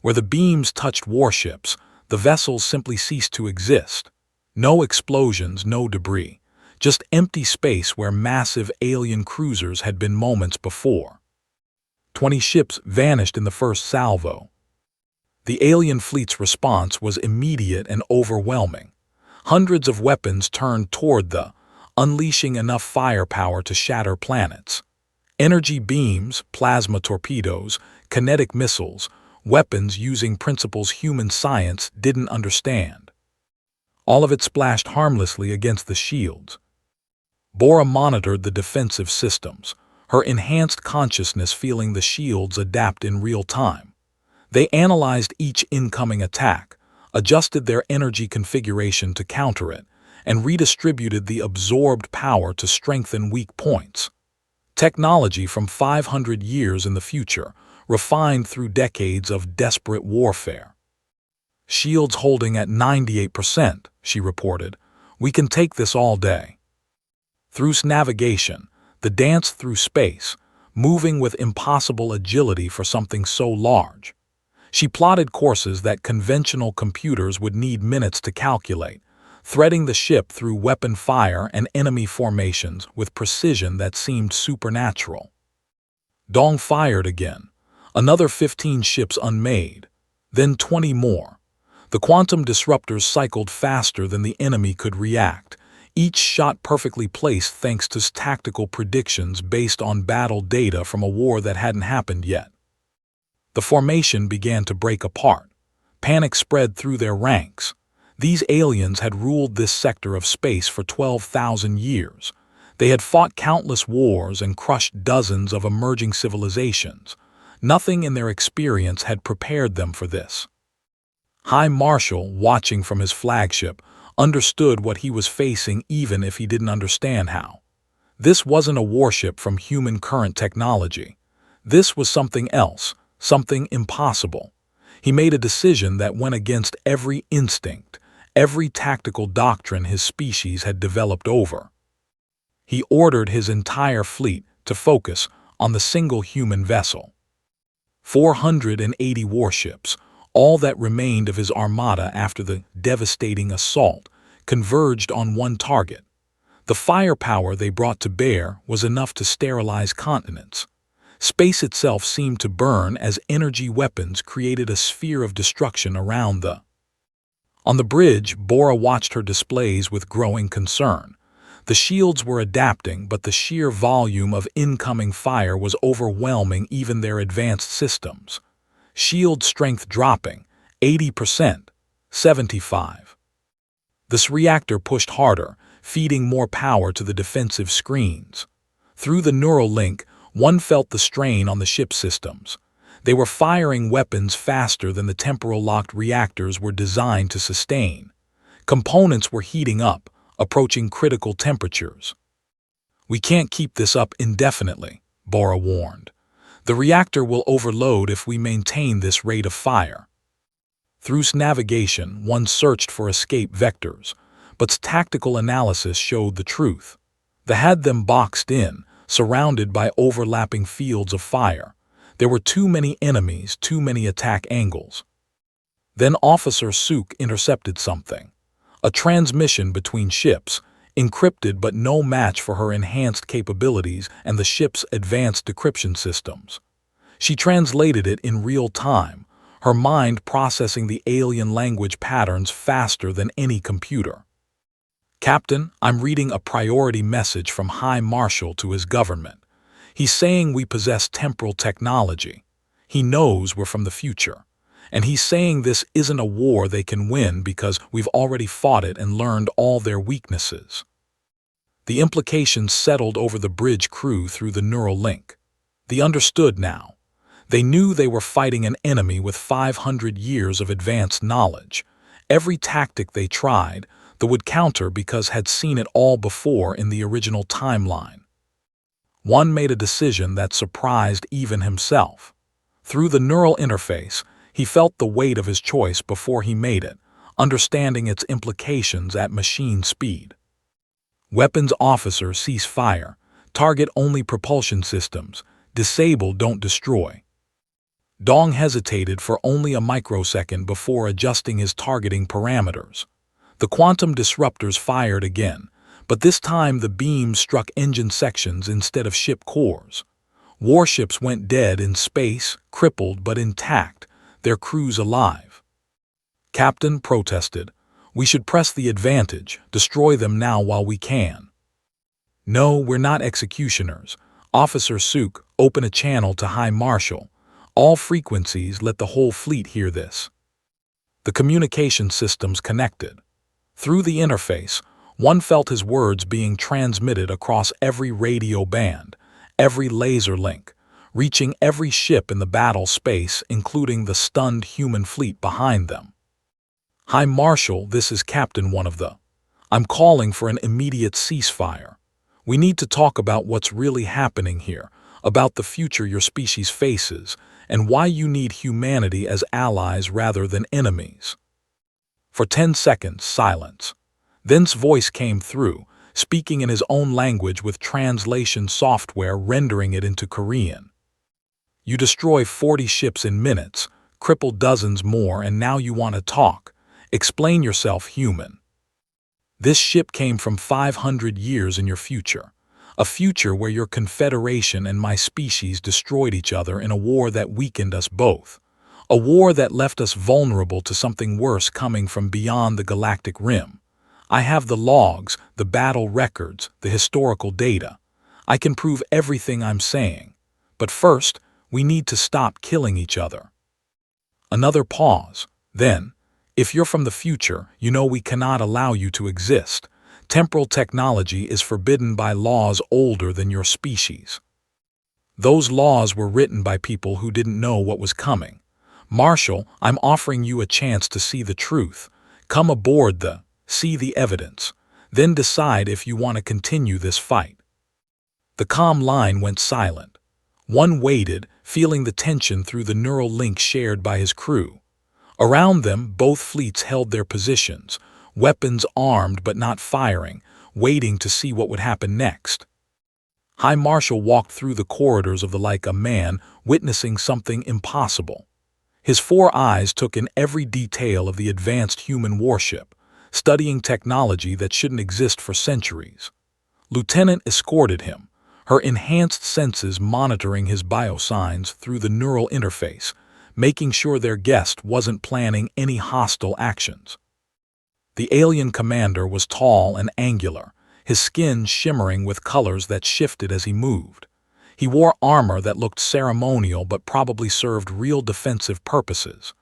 Where the beams touched warships, the vessels simply ceased to exist. No explosions, no debris. Just empty space where massive alien cruisers had been moments before. 20 ships vanished in the first salvo. The alien fleet's response was immediate and overwhelming. Hundreds of weapons turned toward the, unleashing enough firepower to shatter planets. Energy beams, plasma torpedoes, kinetic missiles, weapons using principles human science didn't understand. All of it splashed harmlessly against the shields. Bora monitored the defensive systems, her enhanced consciousness feeling the shields adapt in real time. They analyzed each incoming attack, adjusted their energy configuration to counter it, and redistributed the absorbed power to strengthen weak points. Technology from 500 years in the future, refined through decades of desperate warfare. Shields holding at 98%, she reported. We can take this all day. Through navigation, the dance through space, moving with impossible agility for something so large. She plotted courses that conventional computers would need minutes to calculate, threading the ship through weapon fire and enemy formations with precision that seemed supernatural. Dong fired again. Another 15 ships unmade. Then 20 more. The quantum disruptors cycled faster than the enemy could react, each shot perfectly placed thanks to tactical predictions based on battle data from a war that hadn't happened yet. The formation began to break apart. Panic spread through their ranks. These aliens had ruled this sector of space for 12,000 years. They had fought countless wars and crushed dozens of emerging civilizations. Nothing in their experience had prepared them for this. High Marshal, watching from his flagship, understood what he was facing even if he didn't understand how. This wasn't a warship from human current technology. This was something else, something impossible. He made a decision that went against every instinct, every tactical doctrine his species had developed over. He ordered his entire fleet to focus on the single human vessel. 480 warships, all that remained of his armada after the devastating assault, converged on one target. The firepower they brought to bear was enough to sterilize continents. Space itself seemed to burn as energy weapons created a sphere of destruction around the. On the bridge, Bora watched her displays with growing concern. The shields were adapting, but the sheer volume of incoming fire was overwhelming even their advanced systems. Shield strength dropping, 80%, 75%. This reactor pushed harder, feeding more power to the defensive screens. Through the neural link, one felt the strain on the ship systems. They were firing weapons faster than the temporal-locked reactors were designed to sustain. Components were heating up, approaching critical temperatures. We can't keep this up indefinitely, Bora warned. The reactor will overload if we maintain this rate of fire. Through navigation, one searched for escape vectors, but tactical analysis showed the truth. They had them boxed in, surrounded by overlapping fields of fire. There were too many enemies, too many attack angles. Then Officer Suk intercepted something. a transmission between ships, encrypted but no match for her enhanced capabilities and the ship's advanced decryption systems. She translated it in real time, her mind processing the alien language patterns faster than any computer. "Captain, I'm reading a priority message from High Marshal to his government. He's saying we possess temporal technology. He knows we're from the future. And he's saying this isn't a war they can win because we've already fought it and learned all their weaknesses." The implications settled over the bridge crew through the neural link. They understood now. They knew they were fighting an enemy with 500 years of advanced knowledge. Every tactic they tried, they would counter because had seen it all before in the original timeline. One made a decision that surprised even himself. Through the neural interface, he felt the weight of his choice before he made it, understanding its implications at machine speed. Weapons officer, cease fire. Target only propulsion systems. Disable, don't destroy. Dong hesitated for only a microsecond before adjusting his targeting parameters. The quantum disruptors fired again, but this time the beams struck engine sections instead of ship cores. Warships went dead in space, crippled but intact, their crews alive. Captain protested, "We should press the advantage, destroy them now while we can." "No, we're not executioners. Officer Suk, open a channel to High Marshal. All frequencies, let the whole fleet hear this." The communication systems connected. Through the interface, one felt his words being transmitted across every radio band, every laser link, reaching every ship in the battle space, including the stunned human fleet behind them. "High Marshal, this is Captain One of the. I'm calling for an immediate ceasefire. We need to talk about what's really happening here, about the future your species faces, and why you need humanity as allies rather than enemies." For 10 seconds, silence. Then's voice came through, speaking in his own language with translation software rendering it into Korean. "You destroy 40 ships in minutes, cripple dozens more, and now you want to talk. Explain yourself, human. This ship came from 500 years in your future. A future where your confederation and my species destroyed each other in a war that weakened us both. A war that left us vulnerable to something worse coming from beyond the galactic rim. I have the logs, the battle records, the historical data. I can prove everything I'm saying. But first, we need to stop killing each other." Another pause. Then, "If you're from the future, you know we cannot allow you to exist. Temporal technology is forbidden by laws older than your species. Those laws were written by people who didn't know what was coming. Marshal, I'm offering you a chance to see the truth. Come aboard see the evidence. Then decide if you want to continue this fight." The comm line went silent. One waited, feeling the tension through the neural link shared by his crew. Around them, both fleets held their positions, weapons armed but not firing, waiting to see what would happen next. High Marshal walked through the corridors of the like a man witnessing something impossible. His 4 eyes took in every detail of the advanced human warship, studying technology that shouldn't exist for centuries. Lieutenant escorted him, her enhanced senses monitoring his biosigns through the neural interface, making sure their guest wasn't planning any hostile actions. The alien commander was tall and angular, his skin shimmering with colors that shifted as he moved. He wore armor that looked ceremonial but probably served real defensive purposes.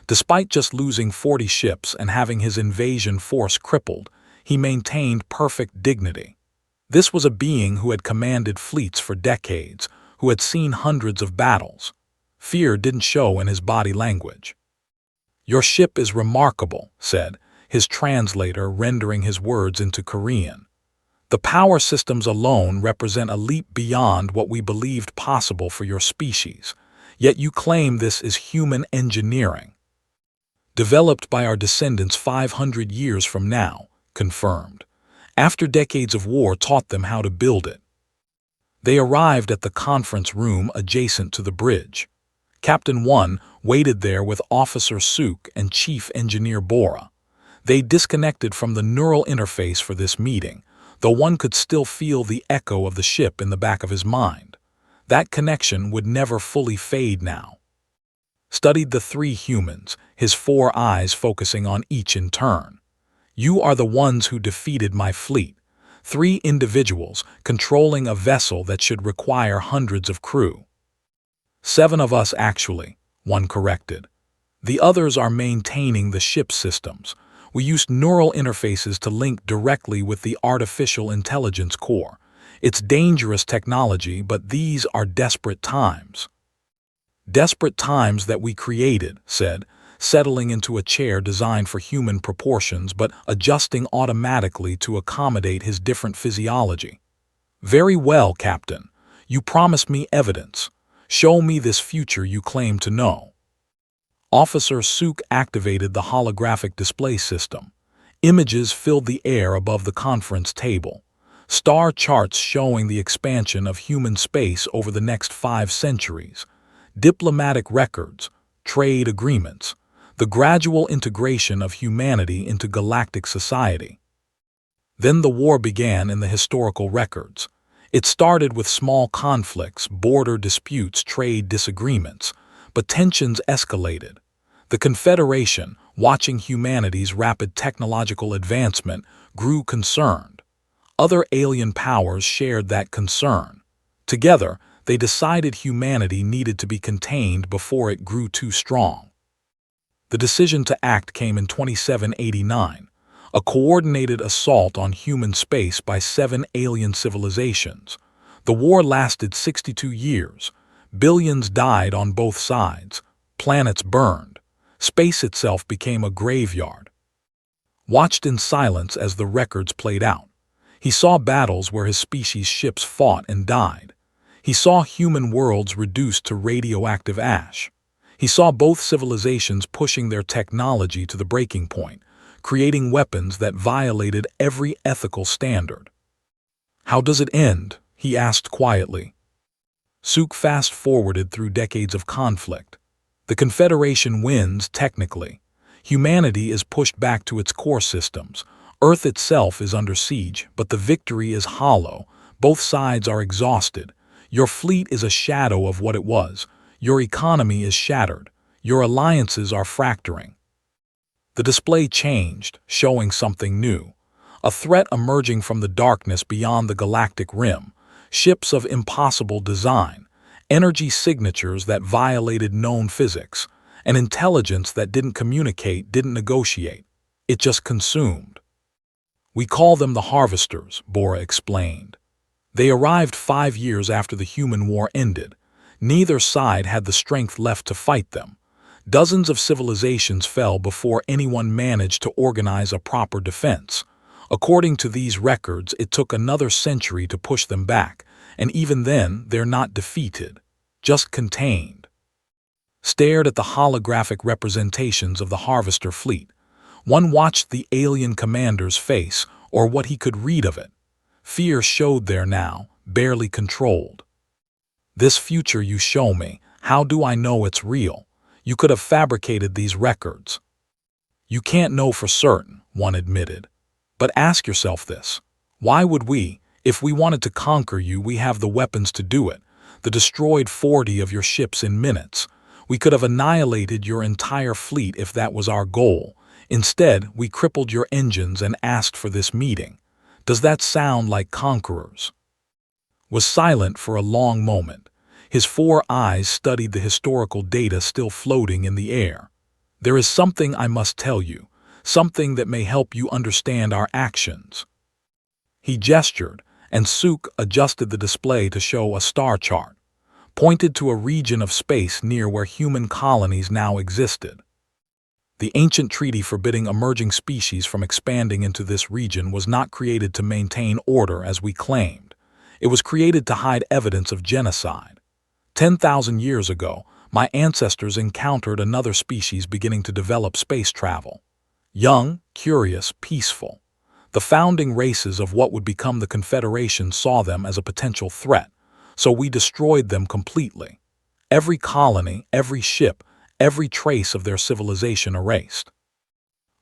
Despite just losing 40 ships and having his invasion force crippled, he maintained perfect dignity. This was a being who had commanded fleets for decades, who had seen hundreds of battles. Fear didn't show in his body language. "Your ship is remarkable," said his translator, rendering his words into Korean. "The power systems alone represent a leap beyond what we believed possible for your species, yet you claim this is human engineering. Developed by our descendants 500 years from now," confirmed. "After decades of war taught them how to build it." They arrived at the conference room adjacent to the bridge. Captain One waited there with Officer Suk and Chief Engineer Bora. They disconnected from the neural interface for this meeting, though one could still feel the echo of the ship in the back of his mind. That connection would never fully fade now. Studied the three humans, his four eyes focusing on each in turn. You are the ones who defeated my fleet. Three individuals controlling a vessel that should require hundreds of crew. 7 of us actually, one corrected. The others are maintaining the ship's systems. We used neural interfaces to link directly with the artificial intelligence core. It's dangerous technology, but these are desperate times. Desperate times that we created, said, settling into a chair designed for human proportions but adjusting automatically to accommodate his different physiology. Very well, Captain. You promised me evidence. Show me this future you claim to know. Officer Suk activated the holographic display system. Images filled the air above the conference table. Star charts showing the expansion of human space over the next 5 centuries. Diplomatic records, trade agreements, the gradual integration of humanity into galactic society. Then the war began in the historical records. It started with small conflicts, border disputes, trade disagreements, but tensions escalated. The Confederation, watching humanity's rapid technological advancement, grew concerned. Other alien powers shared that concern. Together, they decided humanity needed to be contained before it grew too strong. The decision to act came in 2789, a coordinated assault on human space by 7 alien civilizations. The war lasted 62 years. Billions died on both sides. Planets burned. Space itself became a graveyard. Watched in silence as the records played out. He saw battles where his species' ships fought and died. He saw human worlds reduced to radioactive ash. He saw both civilizations pushing their technology to the breaking point, creating weapons that violated every ethical standard. How does it end? He asked quietly. Suk fast-forwarded through decades of conflict. The Confederation wins, technically. Humanity is pushed back to its core systems. Earth itself is under siege, but the victory is hollow. Both sides are exhausted. Your fleet is a shadow of what it was. Your economy is shattered. Your alliances are fracturing. The display changed, showing something new. A threat emerging from the darkness beyond the galactic rim. Ships of impossible design. Energy signatures that violated known physics. An intelligence that didn't communicate, didn't negotiate. It just consumed. We call them the Harvesters, Bora explained. They arrived 5 years after the human war ended. Neither side had the strength left to fight them. Dozens of civilizations fell before anyone managed to organize a proper defense. According to these records, it took another century to push them back, and even then, they're not defeated, just contained. Stared at the holographic representations of the Harvester fleet. One watched the alien commander's face, or what he could read of it. Fear showed there now, barely controlled. This future you show me, how do I know it's real? You could have fabricated these records. You can't know for certain, one admitted. But ask yourself this. Why would we? If we wanted to conquer you, we have the weapons to do it. The destroyed 40 of your ships in minutes. We could have annihilated your entire fleet if that was our goal. Instead, we crippled your engines and asked for this meeting. Does that sound like conquerors? Was silent for a long moment. His 4 eyes studied the historical data still floating in the air. There is something I must tell you, something that may help you understand our actions. He gestured, and Suk adjusted the display to show a star chart, pointed to a region of space near where human colonies now existed. The ancient treaty forbidding emerging species from expanding into this region was not created to maintain order as we claimed. It was created to hide evidence of genocide. 10,000 years ago, my ancestors encountered another species beginning to develop space travel. Young, curious, peaceful. The founding races of what would become the Confederation saw them as a potential threat, so we destroyed them completely. Every colony, every ship, every trace of their civilization erased.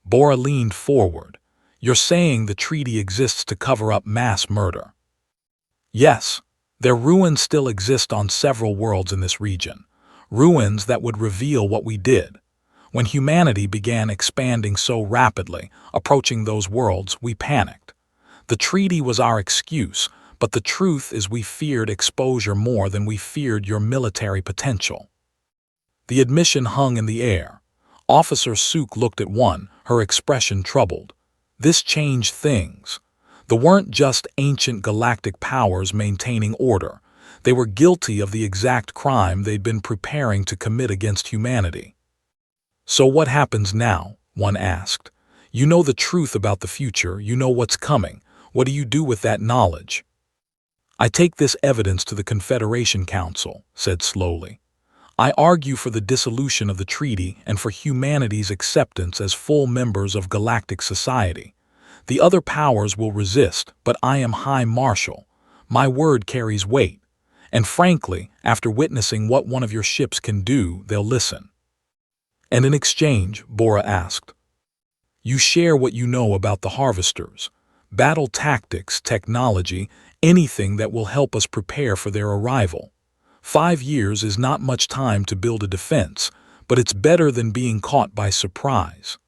Bora leaned forward. You're saying the treaty exists to cover up mass murder? Yes. Their ruins still exist on several worlds in this region. Ruins that would reveal what we did. When humanity began expanding so rapidly, approaching those worlds, we panicked. The treaty was our excuse, but the truth is we feared exposure more than we feared your military potential. The admission hung in the air. Officer Suk looked at one, her expression troubled. This changed things. They weren't just ancient galactic powers maintaining order. They were guilty of the exact crime they'd been preparing to commit against humanity. So what happens now? One asked. You know the truth about the future, you know what's coming. What do you do with that knowledge? I take this evidence to the Confederation Council, said slowly. I argue for the dissolution of the treaty and for humanity's acceptance as full members of galactic society. The other powers will resist, but I am High Marshal. My word carries weight. And frankly, after witnessing what one of your ships can do, they'll listen. And in exchange, Bora asked, you share what you know about the harvesters, battle tactics, technology, anything that will help us prepare for their arrival. 5 years is not much time to build a defense, but it's better than being caught by surprise.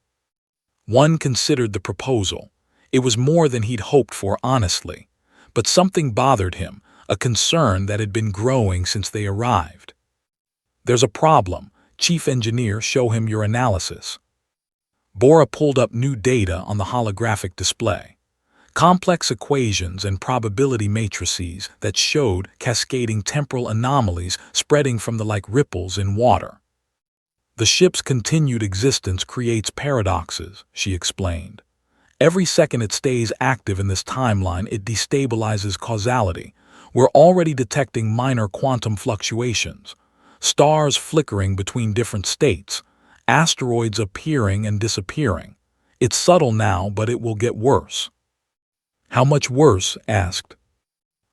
One considered the proposal. It was more than he'd hoped for, honestly. But something bothered him, a concern that had been growing since they arrived. There's a problem. Chief Engineer, show him your analysis. Bora pulled up new data on the holographic display. Complex equations and probability matrices that showed cascading temporal anomalies spreading from the like ripples in water. The ship's continued existence creates paradoxes, she explained. Every second it stays active in this timeline, it destabilizes causality. We're already detecting minor quantum fluctuations, stars flickering between different states, asteroids appearing and disappearing. It's subtle now, but it will get worse. How much worse? Asked.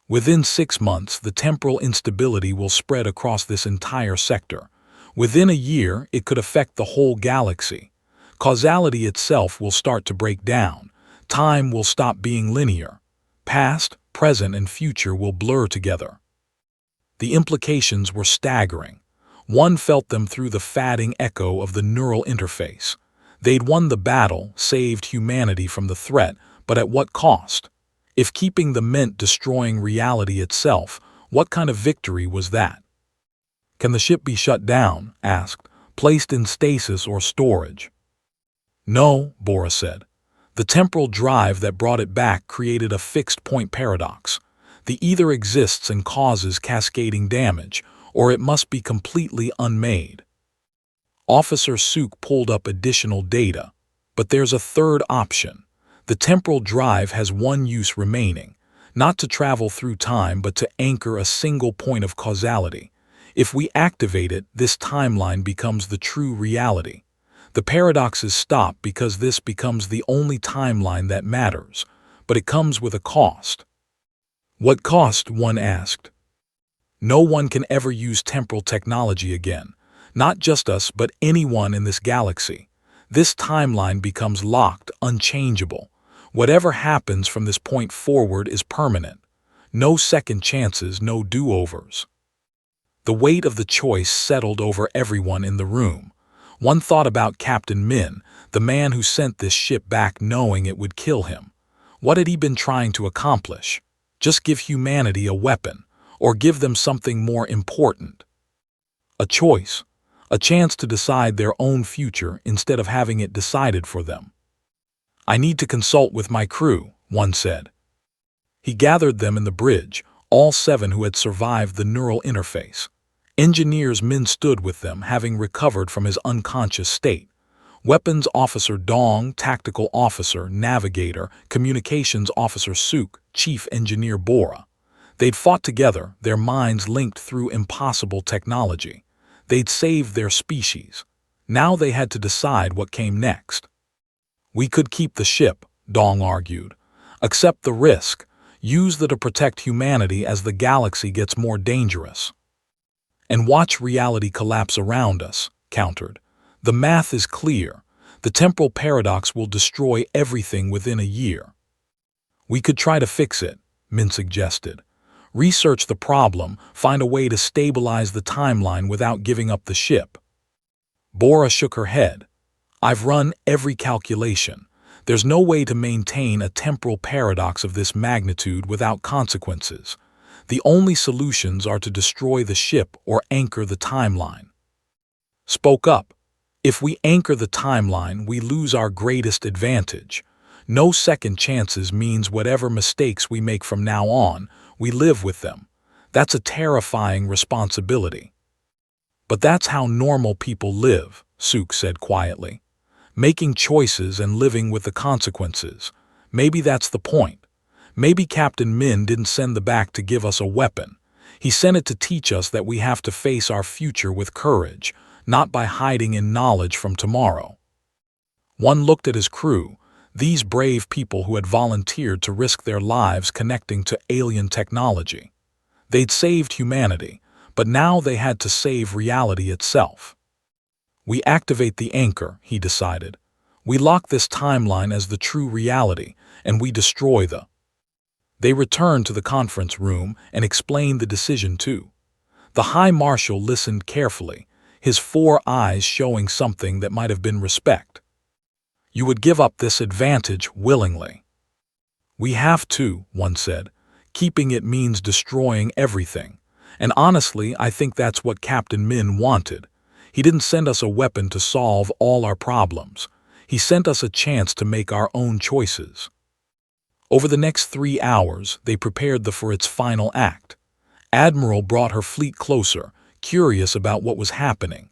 Within 6 months, the temporal instability will spread across this entire sector. Within a year, it could affect the whole galaxy. Causality itself will start to break down. Time will stop being linear. Past, present, and future will blur together. The implications were staggering. One felt them through the fading echo of the neural interface. They'd won the battle, saved humanity from the threat, but at what cost? If keeping them meant destroying reality itself, what kind of victory was that? Can the ship be shut down? Asked. Placed in stasis or storage? No, Bora said. The temporal drive that brought it back created a fixed point paradox. The either exists and causes cascading damage, or it must be completely unmade. Officer Suk pulled up additional data. But there's a third option. The temporal drive has one use remaining, not to travel through time but to anchor a single point of causality. If we activate it, this timeline becomes the true reality. The paradoxes stop because this becomes the only timeline that matters, but it comes with a cost. What cost? One asked. No one can ever use temporal technology again, not just us but anyone in this galaxy. This timeline becomes locked, unchangeable. Whatever happens from this point forward is permanent. No second chances, no do-overs. The weight of the choice settled over everyone in the room. One thought about Captain Min, the man who sent this ship back knowing it would kill him. What had he been trying to accomplish? Just give humanity a weapon, or give them something more important. A choice, a chance to decide their own future instead of having it decided for them. I need to consult with my crew, one said. He gathered them in the bridge, all 7 who had survived the neural interface. Engineers Min stood with them, having recovered from his unconscious state. Weapons Officer Dong, Tactical Officer, Navigator, Communications Officer Suk, Chief Engineer Bora. They'd fought together, their minds linked through impossible technology. They'd saved their species. Now they had to decide what came next. We could keep the ship, Dong argued. Accept the risk. Use that to protect humanity as the galaxy gets more dangerous. And watch reality collapse around us, countered. The math is clear. The temporal paradox will destroy everything within a year. We could try to fix it, Min suggested. Research the problem, find a way to stabilize the timeline without giving up the ship. Bora shook her head. I've run every calculation. There's no way to maintain a temporal paradox of this magnitude without consequences. The only solutions are to destroy the ship or anchor the timeline. Spoke up. If we anchor the timeline, we lose our greatest advantage. No second chances means whatever mistakes we make from now on, we live with them. That's a terrifying responsibility. But that's how normal people live, Suk said quietly. Making choices and living with the consequences. Maybe that's the point. Maybe Captain Min didn't send the back to give us a weapon. He sent it to teach us that we have to face our future with courage, not by hiding in knowledge from tomorrow. One looked at his crew, these brave people who had volunteered to risk their lives connecting to alien technology. They'd saved humanity, but now they had to save reality itself. We activate the anchor, he decided. We lock this timeline as the true reality, and we destroy the... They returned to the conference room and explained the decision too. The High Marshal listened carefully, his 4 eyes showing something that might have been respect. You would give up this advantage willingly. We have to, one said. Keeping it means destroying everything. And honestly, I think that's what Captain Min wanted. He didn't send us a weapon to solve all our problems. He sent us a chance to make our own choices. Over the next 3 hours, they prepared for its final act. Admiral brought her fleet closer, curious about what was happening.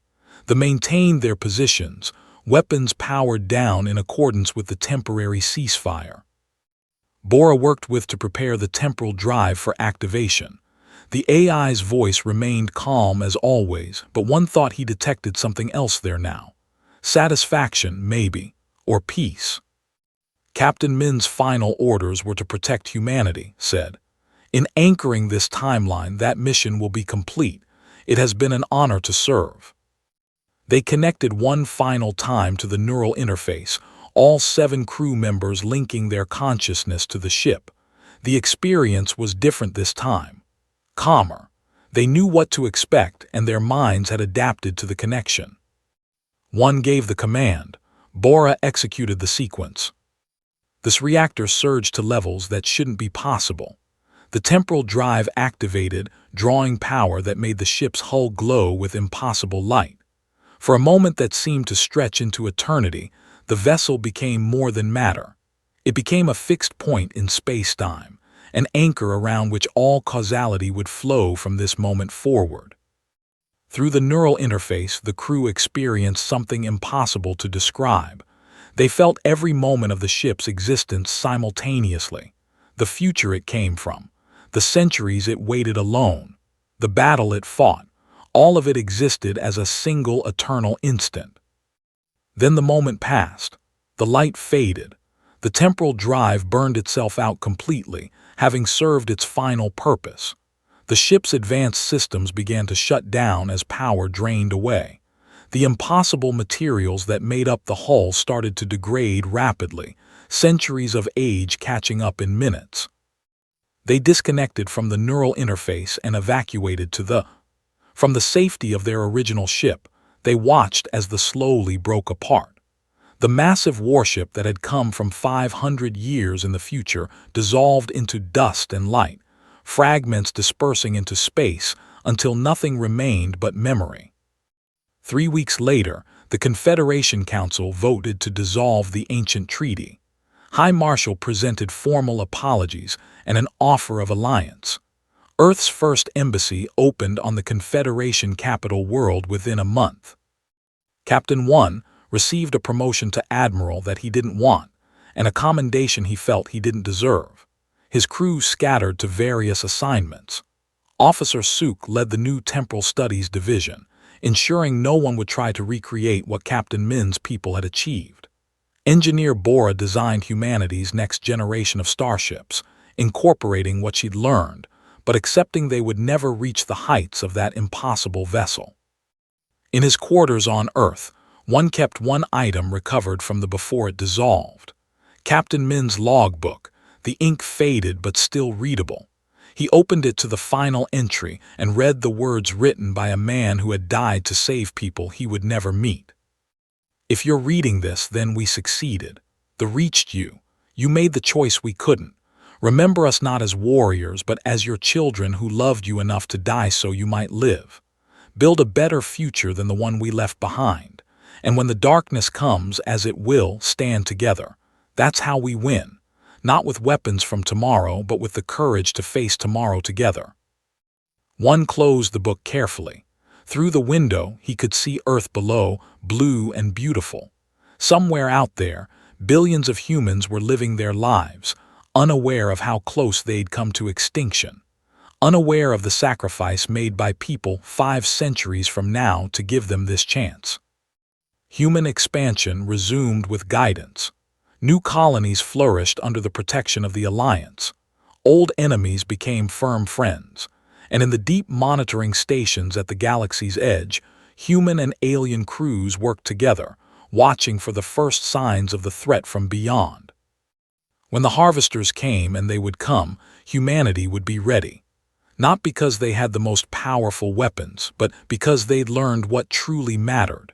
They maintained their positions, weapons powered down in accordance with the temporary ceasefire. Bora worked to prepare the temporal drive for activation. The AI's voice remained calm as always, but one thought he detected something else there now. Satisfaction, maybe, or peace. Captain Min's final orders were to protect humanity, said. In anchoring this timeline, that mission will be complete. It has been an honor to serve. They connected one final time to the neural interface, all 7 crew members linking their consciousness to the ship. The experience was different this time. Calmer. They knew what to expect, and their minds had adapted to the connection. One gave the command. Bora executed the sequence. This reactor surged to levels that shouldn't be possible. The temporal drive activated, drawing power that made the ship's hull glow with impossible light. For a moment that seemed to stretch into eternity, the vessel became more than matter. It became a fixed point in space-time, an anchor around which all causality would flow from this moment forward. Through the neural interface, the crew experienced something impossible to describe. They felt every moment of the ship's existence simultaneously. The future it came from, the centuries it waited alone, the battle it fought, all of it existed as a single eternal instant. Then the moment passed. The light faded. The temporal drive burned itself out completely, having served its final purpose. The ship's advanced systems began to shut down as power drained away. The impossible materials that made up the hull started to degrade rapidly, centuries of age catching up in minutes. They disconnected from the neural interface and evacuated from the safety of their original ship. They watched as the slowly broke apart. The massive warship that had come from 500 years in the future dissolved into dust and light, fragments dispersing into space until nothing remained but memory. 3 weeks later, the Confederation Council voted to dissolve the ancient treaty. High Marshal presented formal apologies and an offer of alliance. Earth's first embassy opened on the Confederation capital world within a month. Captain 1 received a promotion to admiral that he didn't want, and a commendation he felt he didn't deserve. His crew scattered to various assignments. Officer Suk led the new Temporal Studies Division, ensuring no one would try to recreate what Captain Min's people had achieved. Engineer Bora designed humanity's next generation of starships, incorporating what she'd learned, but accepting they would never reach the heights of that impossible vessel. In his quarters on Earth, One kept one item recovered from the before it dissolved. Captain Min's logbook, the ink faded but still readable. He opened it to the final entry and read the words written by a man who had died to save people he would never meet. If you're reading this, then we succeeded. The reached you. You made the choice we couldn't. Remember us not as warriors, but as your children who loved you enough to die so you might live. Build a better future than the one we left behind. And when the darkness comes, as it will, stand together. That's how we win. Not with weapons from tomorrow, but with the courage to face tomorrow together. One closed the book carefully. Through the window, he could see Earth below, blue and beautiful. Somewhere out there, billions of humans were living their lives, unaware of how close they'd come to extinction, unaware of the sacrifice made by people 5 centuries from now to give them this chance. Human expansion resumed with guidance. New colonies flourished under the protection of the Alliance. Old enemies became firm friends, and in the deep monitoring stations at the galaxy's edge, human and alien crews worked together, watching for the first signs of the threat from beyond. When the harvesters came, and they would come, humanity would be ready. Not because they had the most powerful weapons, but because they'd learned what truly mattered.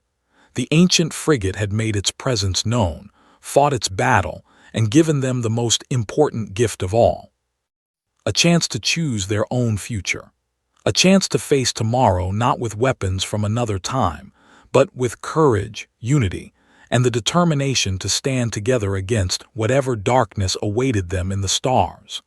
The ancient frigate had made its presence known, fought its battle, and given them the most important gift of all. A chance to choose their own future. A chance to face tomorrow not with weapons from another time, but with courage, unity, and the determination to stand together against whatever darkness awaited them in the stars.